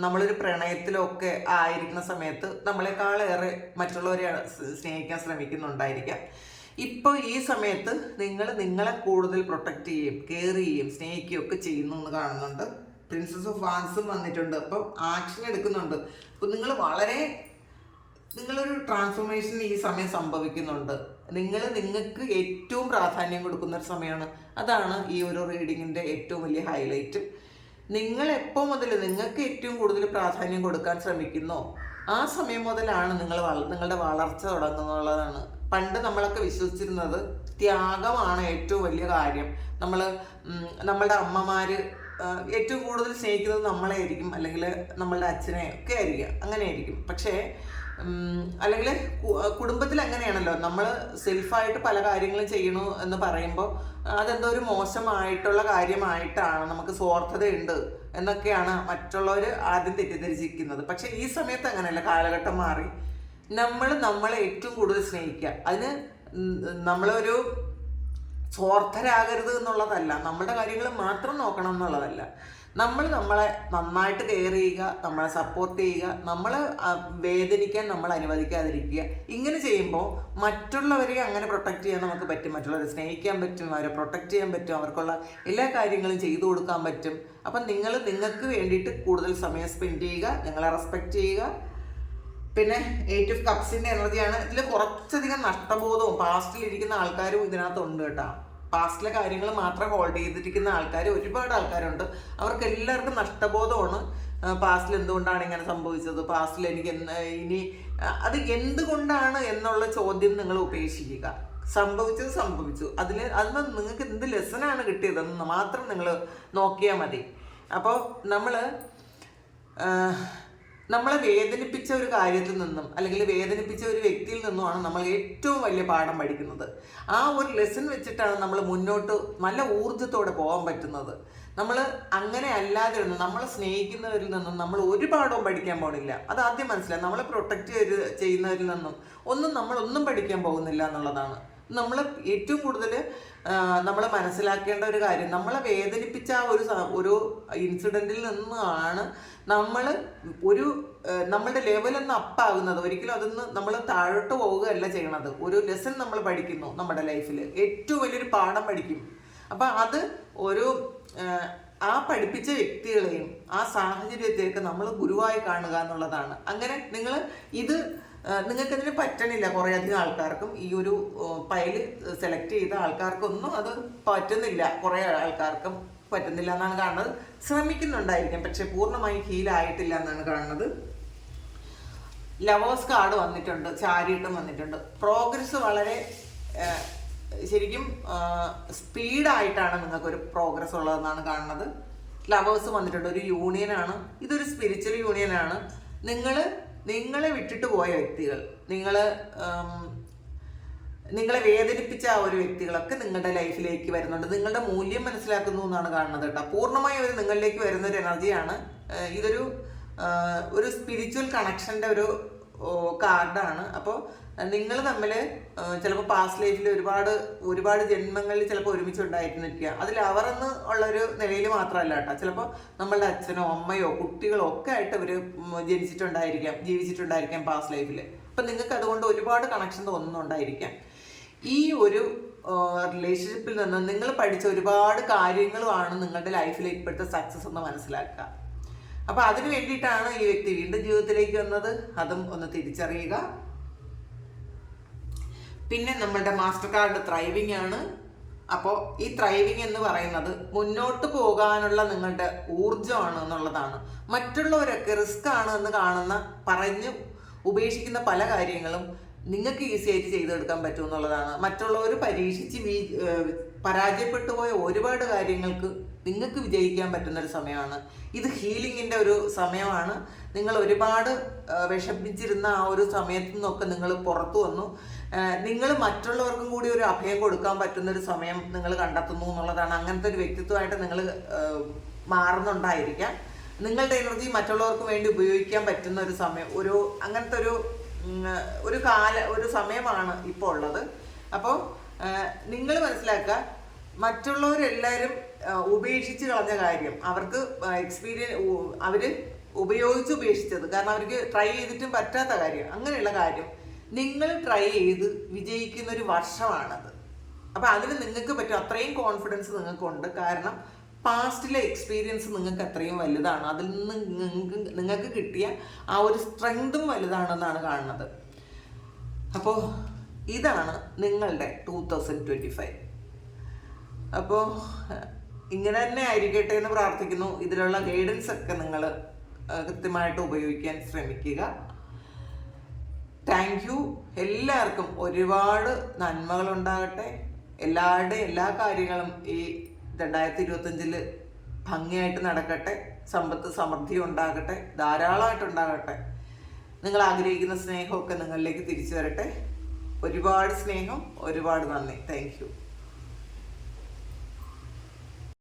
നമ്മളൊരു പ്രണയത്തിലൊക്കെ ആയിരിക്കുന്ന സമയത്ത് നമ്മളെക്കാളേറെ മറ്റുള്ളവരെ സ്നേഹിക്കാൻ ശ്രമിക്കുന്നുണ്ടായിരിക്കാം. ഇപ്പോൾ ഈ സമയത്ത് നിങ്ങൾ നിങ്ങളെ കൂടുതൽ പ്രൊട്ടക്റ്റ് ചെയ്യും, കെയർ ചെയ്യും, സ്നേഹിക്കുകയും ഒക്കെ ചെയ്യുന്നു എന്ന് കാണുന്നുണ്ട്. പ്രിൻസസ് ഓഫ് വാൻസും വന്നിട്ടുണ്ട്. അപ്പം ആക്ഷൻ എടുക്കുന്നുണ്ട്. അപ്പം നിങ്ങളൊരു ട്രാൻസ്ഫോർമേഷൻ ഈ സമയം സംഭവിക്കുന്നുണ്ട്. നിങ്ങൾക്ക് ഏറ്റവും പ്രാധാന്യം കൊടുക്കുന്ന ഒരു സമയമാണ്. അതാണ് ഈ ഒരു റീഡിങ്ങിൻ്റെ ഏറ്റവും വലിയ ഹൈലൈറ്റ്. നിങ്ങൾ എപ്പോൾ മുതൽ നിങ്ങൾക്ക് ഏറ്റവും കൂടുതൽ പ്രാധാന്യം കൊടുക്കാൻ ശ്രമിക്കുന്നോ ആ സമയം മുതലാണ് നിങ്ങളുടെ വളർച്ച തുടങ്ങുന്നുള്ളതാണ്. പണ്ട് നമ്മളൊക്കെ വിശ്വസിച്ചിരുന്നത് ത്യാഗമാണ് ഏറ്റവും വലിയ കാര്യം. നമ്മളുടെ അമ്മമാർ ഏറ്റവും കൂടുതൽ സ്നേഹിക്കുന്നത് നമ്മളെ ആയിരിക്കും, അല്ലെങ്കിൽ നമ്മളുടെ അച്ഛനെ ഒക്കെ ആയിരിക്കും, അങ്ങനെ ആയിരിക്കും. പക്ഷേ അല്ലെങ്കിൽ കുടുംബത്തിൽ അങ്ങനെയാണല്ലോ, നമ്മൾ സെൽഫായിട്ട് പല കാര്യങ്ങളും ചെയ്യണു എന്ന് പറയുമ്പോൾ അതെന്തോ ഒരു മോശമായിട്ടുള്ള കാര്യമായിട്ടാണ്, നമുക്ക് സ്വാർത്ഥതയുണ്ട് എന്നൊക്കെയാണ് മറ്റുള്ളവർ ആദ്യം തെറ്റിദ്ധരിച്ചിരിക്കുന്നത്. പക്ഷെ ഈ സമയത്ത് അങ്ങനെയല്ല, കാലഘട്ടം മാറി. നമ്മളെ ഏറ്റവും കൂടുതൽ സ്നേഹിക്കുക, അതിന് നമ്മളൊരു സ്വാർത്ഥരാകരുത് എന്നുള്ളതല്ല, നമ്മുടെ കാര്യങ്ങൾ മാത്രം നോക്കണം എന്നുള്ളതല്ല. നമ്മളെ നന്നായിട്ട് കെയർ ചെയ്യുക, നമ്മളെ സപ്പോർട്ട് ചെയ്യുക, നമ്മളെ വേദനിക്കാൻ നമ്മൾ അനുവദിക്കാതിരിക്കുക. ഇങ്ങനെ ചെയ്യുമ്പോൾ മറ്റുള്ളവരെ അങ്ങനെ പ്രൊട്ടക്റ്റ് ചെയ്യാൻ നമുക്ക് പറ്റും, മറ്റുള്ളവരെ സ്നേഹിക്കാൻ പറ്റും, അവരെ പ്രൊട്ടക്റ്റ് ചെയ്യാൻ പറ്റും, അവർക്കുള്ള എല്ലാ കാര്യങ്ങളും ചെയ്തു കൊടുക്കാൻ പറ്റും. അപ്പം നിങ്ങൾക്ക് വേണ്ടിയിട്ട് കൂടുതൽ സമയം സ്പെൻഡ് ചെയ്യുക, നിങ്ങളെ റെസ്പെക്റ്റ് ചെയ്യുക. പിന്നെ 8 ഓഫ് കപ്സിൻ്റെ എനർജിയാണ്. ഇതിൽ കുറച്ചധികം നഷ്ടബോധവും പാസ്റ്റിലിരിക്കുന്ന ആൾക്കാരും ഇതിനകത്തുണ്ട് കേട്ടോ. പാസ്റ്റിലെ കാര്യങ്ങൾ മാത്രം ഹോൾഡ് ചെയ്തിരിക്കുന്ന ആൾക്കാർ ഒരുപാട് ആൾക്കാരുണ്ട്. അവർക്ക് എല്ലാവർക്കും നഷ്ടബോധമാണ്. പാസ്റ്റിൽ എന്തുകൊണ്ടാണ് ഇങ്ങനെ സംഭവിച്ചത്, പാസ്റ്റിൽ എനിക്ക് ഇനി അത് എന്തുകൊണ്ടാണ് എന്നുള്ള ചോദ്യം നിങ്ങൾ ഉപേക്ഷിക്കുക. സംഭവിച്ചത് സംഭവിച്ചു, അതിന് നിങ്ങൾക്ക് എന്ത് ലെസനാണ് കിട്ടിയതെന്ന് മാത്രം നിങ്ങൾ നോക്കിയാൽ മതി. അപ്പോൾ നമ്മളെ വേദനിപ്പിച്ച ഒരു കാര്യത്തിൽ നിന്നും അല്ലെങ്കിൽ വേദനിപ്പിച്ച ഒരു വ്യക്തിയിൽ നിന്നുമാണ് നമ്മൾ ഏറ്റവും വലിയ പാഠം പഠിക്കുന്നത്. ആ ഒരു ലെസൺ വെച്ചിട്ടാണ് നമ്മൾ മുന്നോട്ട് നല്ല ഊർജ്ജത്തോടെ പോകാൻ പറ്റുന്നത്. നമ്മൾ അങ്ങനെ അല്ലാതിരുന്നു നമ്മളെ സ്നേഹിക്കുന്നവരിൽ നിന്നും നമ്മൾ ഒരു പാഠവും പഠിക്കാൻ പോകണില്ല. അത് ആദ്യം മനസ്സിലായി. നമ്മളെ പ്രൊട്ടക്റ്റ് ചെയ്യുന്നവരിൽ നിന്നും നമ്മളൊന്നും പഠിക്കാൻ പോകുന്നില്ല എന്നുള്ളതാണ്. നമ്മൾ ഏറ്റവും കൂടുതൽ നമ്മൾ മനസ്സിലാക്കേണ്ട ഒരു കാര്യം, നമ്മളെ വേദനിപ്പിച്ച ആ ഒരു ഇൻസിഡൻറ്റിൽ നിന്നാണ് നമ്മളുടെ ലെവലൊന്ന് അപ്പാകുന്നത്. ഒരിക്കലും അതൊന്ന് നമ്മൾ താഴോട്ട് പോവുകയല്ല ചെയ്യണത്. ഒരു ലെസൺ നമ്മൾ പഠിക്കുന്നു, നമ്മുടെ ലൈഫിൽ ഏറ്റവും വലിയൊരു പാഠം പഠിക്കും. അപ്പം അത് ആ പഠിപ്പിച്ച വ്യക്തികളെയും ആ സാഹചര്യത്തെയൊക്കെ നമ്മൾ ഗുരുവായി കാണുക എന്നുള്ളതാണ്. അങ്ങനെ നിങ്ങൾക്കതിന് പറ്റണില്ല. കുറേയധികം ആൾക്കാർക്കും ഈ ഒരു ഫയൽ സെലക്ട് ചെയ്ത ആൾക്കാർക്കൊന്നും അത് പറ്റുന്നില്ല. കുറേ ആൾക്കാർക്കും പറ്റുന്നില്ല എന്നാണ് കാണുന്നത്. ശ്രമിക്കുന്നുണ്ടായിരിക്കും, പക്ഷെ പൂർണ്ണമായി ഹീലായിട്ടില്ല എന്നാണ് കാണുന്നത്. ലവേഴ്സ് കാർഡ് വന്നിട്ടുണ്ട്, ചാരിയട്ടും വന്നിട്ടുണ്ട്. പ്രോഗ്രസ് വളരെ ശരിക്കും സ്പീഡായിട്ടാണ് നിങ്ങൾക്കൊരു പ്രോഗ്രസ് ഉള്ളതെന്നാണ് കാണുന്നത്. ലവേഴ്സ് വന്നിട്ടുണ്ട്, ഒരു യൂണിയനാണ്. ഇതൊരു സ്പിരിച്വൽ യൂണിയനാണ്. നിങ്ങളെ വിട്ടിട്ട് പോയ വ്യക്തികൾ, നിങ്ങളെ വേദനിപ്പിച്ച ആ ഒരു വ്യക്തികളൊക്കെ നിങ്ങളുടെ ലൈഫിലേക്ക് വരുന്നുണ്ട്. നിങ്ങളുടെ മൂല്യം മനസ്സിലാക്കുന്നു എന്നാണ് കാണുന്നത് കേട്ടോ. പൂർണ്ണമായും അവർ നിങ്ങളിലേക്ക് വരുന്ന ഒരു എനർജിയാണ്. ഒരു സ്പിരിച്വൽ കണക്ഷൻ്റെ ഒരു കാർഡാണ്. അപ്പോൾ നിങ്ങൾ തമ്മിൽ ചിലപ്പോൾ പാസ്റ്റ് ലൈഫിൽ ഒരുപാട് ജന്മങ്ങളിൽ ചിലപ്പോൾ ഒരുമിച്ചുണ്ടായിരുന്നിരിക്കുക. അതിൽ അവരെന്ന് ഉള്ളൊരു നിലയിൽ മാത്രമല്ല കേട്ടോ. ചിലപ്പോൾ നമ്മളുടെ അച്ഛനോ അമ്മയോ കുട്ടികളോ ഒക്കെ ആയിട്ട് അവർ ജീവിച്ചിട്ടുണ്ടായിരിക്കാം പാസ്റ്റ് ലൈഫിൽ. അപ്പം നിങ്ങൾക്ക് അതുകൊണ്ട് ഒരുപാട് കണക്ഷൻ തോന്നുന്നുണ്ടായിരിക്കാം. ഈ ഒരു റിലേഷൻഷിപ്പിൽ നിന്ന് നിങ്ങൾ പഠിച്ച ഒരുപാട് കാര്യങ്ങളുമാണ് നിങ്ങളുടെ ലൈഫിലെ ഇപ്പോഴത്തെ സക്സസ് എന്ന് മനസ്സിലാക്കുക. അപ്പോൾ അതിന് വേണ്ടിയിട്ടാണ് ഈ വ്യക്തി വീണ്ടും ജീവിതത്തിലേക്ക് വന്നത്. അതും ഒന്ന് തിരിച്ചറിയുക. പിന്നെ നമ്മളുടെ മാസ്റ്റർ കാർഡ് ത്രൈവിംഗ് ആണ്. അപ്പോൾ ഈ ത്രൈവിംഗ് എന്ന് പറയുന്നത് മുന്നോട്ട് പോകാനുള്ള നിങ്ങളുടെ ഊർജ്ജമാണ് എന്നുള്ളതാണ്. മറ്റുള്ളവരൊക്കെ റിസ്ക് ആണ് എന്ന് പറഞ്ഞ് ഉപേക്ഷിക്കുന്ന പല കാര്യങ്ങളും നിങ്ങൾക്ക് ഈസി ആയിട്ട് ചെയ്തെടുക്കാൻ പറ്റും എന്നുള്ളതാണ്. മറ്റുള്ളവർ പരീക്ഷിച്ച് പരാജയപ്പെട്ടു പോയ ഒരുപാട് കാര്യങ്ങൾക്ക് നിങ്ങൾക്ക് വിജയിക്കാൻ പറ്റുന്നൊരു സമയമാണ്. ഇത് ഹീലിങ്ങിൻ്റെ ഒരു സമയമാണ്. നിങ്ങൾ ഒരുപാട് വിഷമിച്ചിരുന്ന ആ ഒരു സമയത്തു നിന്നൊക്കെ നിങ്ങൾ പുറത്തു വന്നു. നിങ്ങൾ മറ്റുള്ളവർക്കും കൂടി ഒരു അഭയം കൊടുക്കാൻ പറ്റുന്നൊരു സമയം നിങ്ങൾ കണ്ടെത്തുന്നു എന്നുള്ളതാണ്. അങ്ങനത്തെ ഒരു വ്യക്തിത്വമായിട്ട് നിങ്ങൾ മാറുന്നുണ്ടായിരിക്കാം. നിങ്ങളുടെ എനർജി മറ്റുള്ളവർക്ക് വേണ്ടി ഉപയോഗിക്കാൻ പറ്റുന്ന ഒരു സമയം, അങ്ങനത്തെ ഒരു സമയമാണ് ഇപ്പോൾ ഉള്ളത്. അപ്പോൾ നിങ്ങൾ മനസ്സിലാക്കുക, മറ്റുള്ളവരെല്ലാവരും ഉപേക്ഷിച്ച് കളഞ്ഞ കാര്യം, അവർക്ക് അവർ ഉപേക്ഷിച്ചത് കാരണം അവർക്ക് ട്രൈ ചെയ്തിട്ടും പറ്റാത്ത കാര്യം, അങ്ങനെയുള്ള കാര്യം നിങ്ങൾ ട്രൈ ചെയ്ത് വിജയിക്കുന്ന ഒരു വർഷമാണത്. അപ്പം അതിന് നിങ്ങൾക്ക് പറ്റും. അത്രയും കോൺഫിഡൻസ് നിങ്ങൾക്കുണ്ട്. കാരണം പാസ്റ്റിലെ എക്സ്പീരിയൻസ് നിങ്ങൾക്ക് അത്രയും വലുതാണ്. അതിൽ നിന്ന് നിങ്ങൾക്ക് കിട്ടിയ ആ ഒരു സ്ട്രെങ്തും വലുതാണെന്നാണ് കാണുന്നത്. അപ്പോൾ ഇതാണ് നിങ്ങളുടെ 2025. അപ്പോൾ ഇങ്ങനെ തന്നെ ആയിരിക്കട്ടെ എന്ന് പ്രാർത്ഥിക്കുന്നു. ഇതിലുള്ള ഗൈഡൻസ് ഒക്കെ നിങ്ങൾ കൃത്യമായിട്ട് ഉപയോഗിക്കാൻ ശ്രമിക്കുക. Thank you. എല്ലാവർക്കും ഒരുപാട് നന്മകളുണ്ടാകട്ടെ. എല്ലാവരുടെയും എല്ലാ കാര്യങ്ങളും ഈ 2025 ഭംഗിയായിട്ട് നടക്കട്ടെ. സമ്പത്ത് സമൃദ്ധി ഉണ്ടാകട്ടെ, ധാരാളമായിട്ടുണ്ടാകട്ടെ. നിങ്ങൾ ആഗ്രഹിക്കുന്ന സ്നേഹമൊക്കെ നിങ്ങളിലേക്ക് തിരിച്ചു വരട്ടെ. ഒരുപാട് സ്നേഹം, ഒരുപാട് നന്ദി. Thank you.